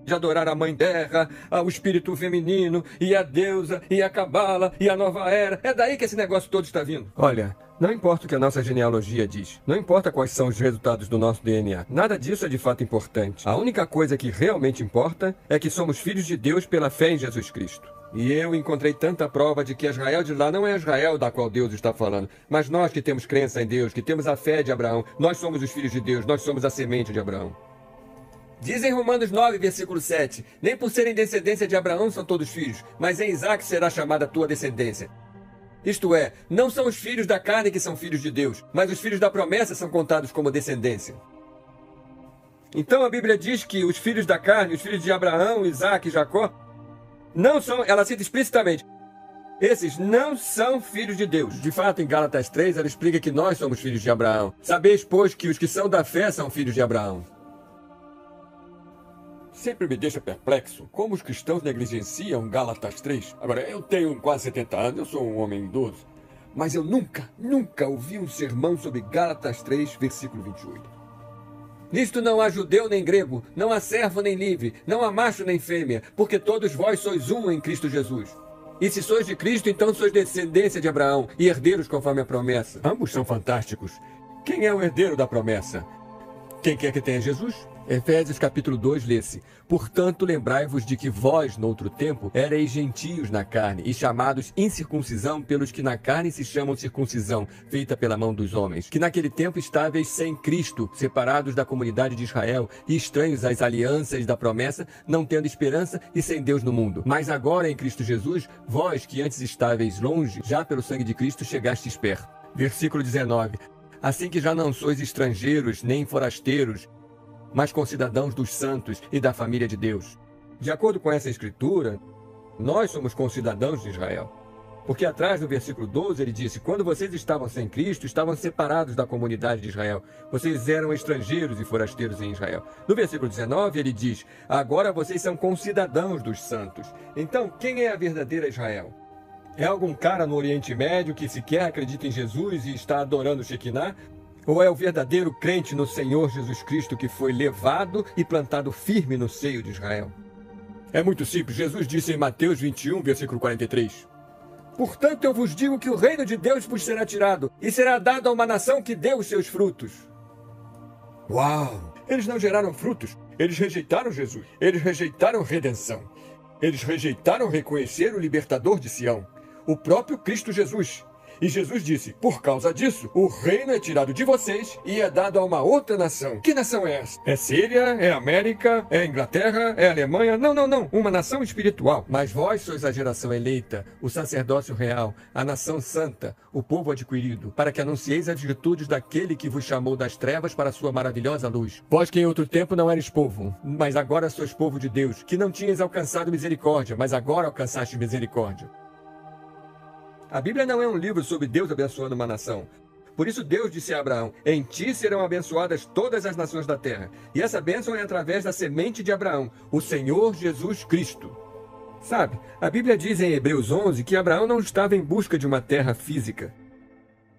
C: de adorar a mãe terra, o espírito feminino, e a deusa, e a cabala, e a nova era. É daí que esse negócio todo está vindo. Olha, não importa o que a nossa genealogia diz, não importa quais são os resultados do nosso DNA, nada disso é de fato importante. A única coisa que realmente importa é que somos filhos de Deus pela fé em Jesus Cristo. E eu encontrei tanta prova de que Israel de lá não é Israel da qual Deus está falando, mas nós que temos crença em Deus, que temos a fé de Abraão, nós somos os filhos de Deus, nós somos a semente de Abraão. Diz em Romanos 9, versículo 7, nem por serem descendência de Abraão são todos filhos, mas em Isaque será chamada a tua descendência. Isto é, não são os filhos da carne que são filhos de Deus, mas os filhos da promessa são contados como descendência. Então a Bíblia diz que os filhos da carne, os filhos de Abraão, Isaque e Jacó, não são, ela cita explicitamente, esses não são filhos de Deus. De fato, em Gálatas 3, ela explica que nós somos filhos de Abraão. Sabeis, pois, que os que são da fé são filhos de Abraão. Sempre me deixa perplexo como os cristãos negligenciam Gálatas 3. Agora, eu tenho quase 70 anos, eu sou um homem idoso, mas eu nunca ouvi um sermão sobre Gálatas 3, versículo 28. Nisto não há judeu nem grego, não há servo nem livre, não há macho nem fêmea, porque todos vós sois um em Cristo Jesus. E se sois de Cristo, então sois descendência de Abraão e herdeiros conforme a promessa. Ambos são fantásticos. Quem é o herdeiro da promessa? Quem quer que tenha Jesus? Efésios capítulo 2 lê-se: portanto, lembrai-vos de que vós, noutro tempo, éreis gentios na carne, e chamados incircuncisão pelos que na carne se chamam circuncisão, feita pela mão dos homens, que naquele tempo estáveis sem Cristo, separados da comunidade de Israel, e estranhos às alianças da promessa, não tendo esperança e sem Deus no mundo. Mas agora, em Cristo Jesus, vós, que antes estáveis longe, já pelo sangue de Cristo chegastes perto. Versículo 19: assim que já não sois estrangeiros, nem forasteiros, mas concidadãos dos santos e da família de Deus. De acordo com essa escritura, nós somos concidadãos de Israel. Porque atrás do versículo 12 ele disse: quando vocês estavam sem Cristo, estavam separados da comunidade de Israel. Vocês eram estrangeiros e forasteiros em Israel. No versículo 19 ele diz: agora vocês são concidadãos dos santos. Então, quem é a verdadeira Israel? É algum cara no Oriente Médio que sequer acredita em Jesus e está adorando Shekinah? Ou é o verdadeiro crente no Senhor Jesus Cristo que foi levado e plantado firme no seio de Israel? É muito simples. Jesus disse em Mateus 21, versículo 43: portanto, eu vos digo que o reino de Deus vos será tirado e será dado a uma nação que dê os seus frutos. Uau! Eles não geraram frutos. Eles rejeitaram Jesus. Eles rejeitaram redenção. Eles rejeitaram reconhecer o libertador de Sião, o próprio Cristo Jesus. E Jesus disse: por causa disso, o reino é tirado de vocês e é dado a uma outra nação. Que nação é essa? É Síria? É América? É Inglaterra? É Alemanha? Não. Uma nação espiritual. Mas vós sois a geração eleita, o sacerdócio real, a nação santa, o povo adquirido, para que anuncieis as virtudes daquele que vos chamou das trevas para a sua maravilhosa luz. Vós que em outro tempo não eres povo, mas agora sois povo de Deus, que não tinhas alcançado misericórdia, mas agora alcançaste misericórdia. A Bíblia não é um livro sobre Deus abençoando uma nação. Por isso Deus disse a Abraão: em ti serão abençoadas todas as nações da terra. E essa bênção é através da semente de Abraão, o Senhor Jesus Cristo. Sabe, a Bíblia diz em Hebreus 11 que Abraão não estava em busca de uma terra física.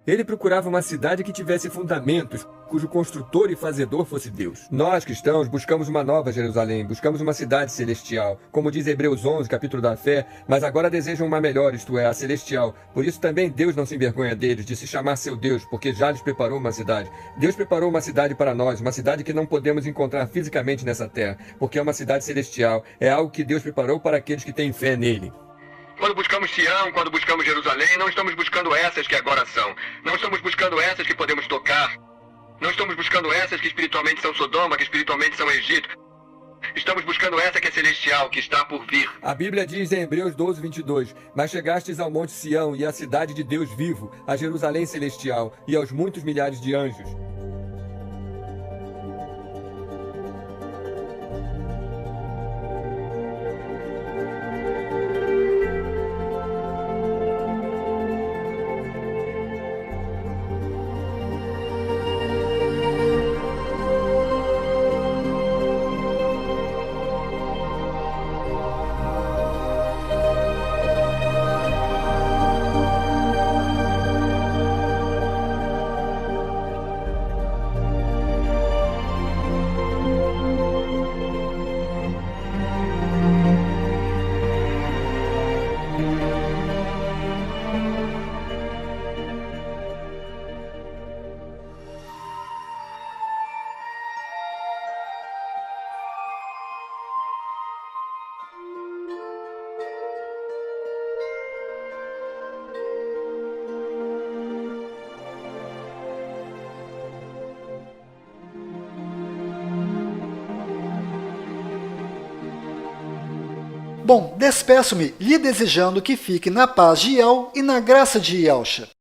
C: Ele procurava uma cidade que tivesse fundamentos, cujo construtor e fazedor fosse Deus. Nós, cristãos, buscamos uma nova Jerusalém, buscamos uma cidade celestial. Como diz Hebreus 11, capítulo da fé, mas agora desejam uma melhor, isto é, a celestial. Por isso também Deus não se envergonha deles, de se chamar seu Deus, porque já lhes preparou uma cidade. Deus preparou uma cidade para nós, uma cidade que não podemos encontrar fisicamente nessa terra, porque é uma cidade celestial. É algo que Deus preparou para aqueles que têm fé nele.
M: Quando buscamos Sião, quando buscamos Jerusalém, não estamos buscando essas que agora são. Não estamos buscando essas que podemos tocar. Não estamos buscando essas que espiritualmente são Sodoma, que espiritualmente são Egito. Estamos buscando essa que é celestial, que está por vir.
C: A Bíblia diz em Hebreus 12, 22, mas chegastes ao monte Sião e à cidade de Deus vivo, a Jerusalém celestial e aos muitos milhares de anjos.
N: Bom, despeço-me lhe desejando que fique na paz de El e na graça de Yelcha.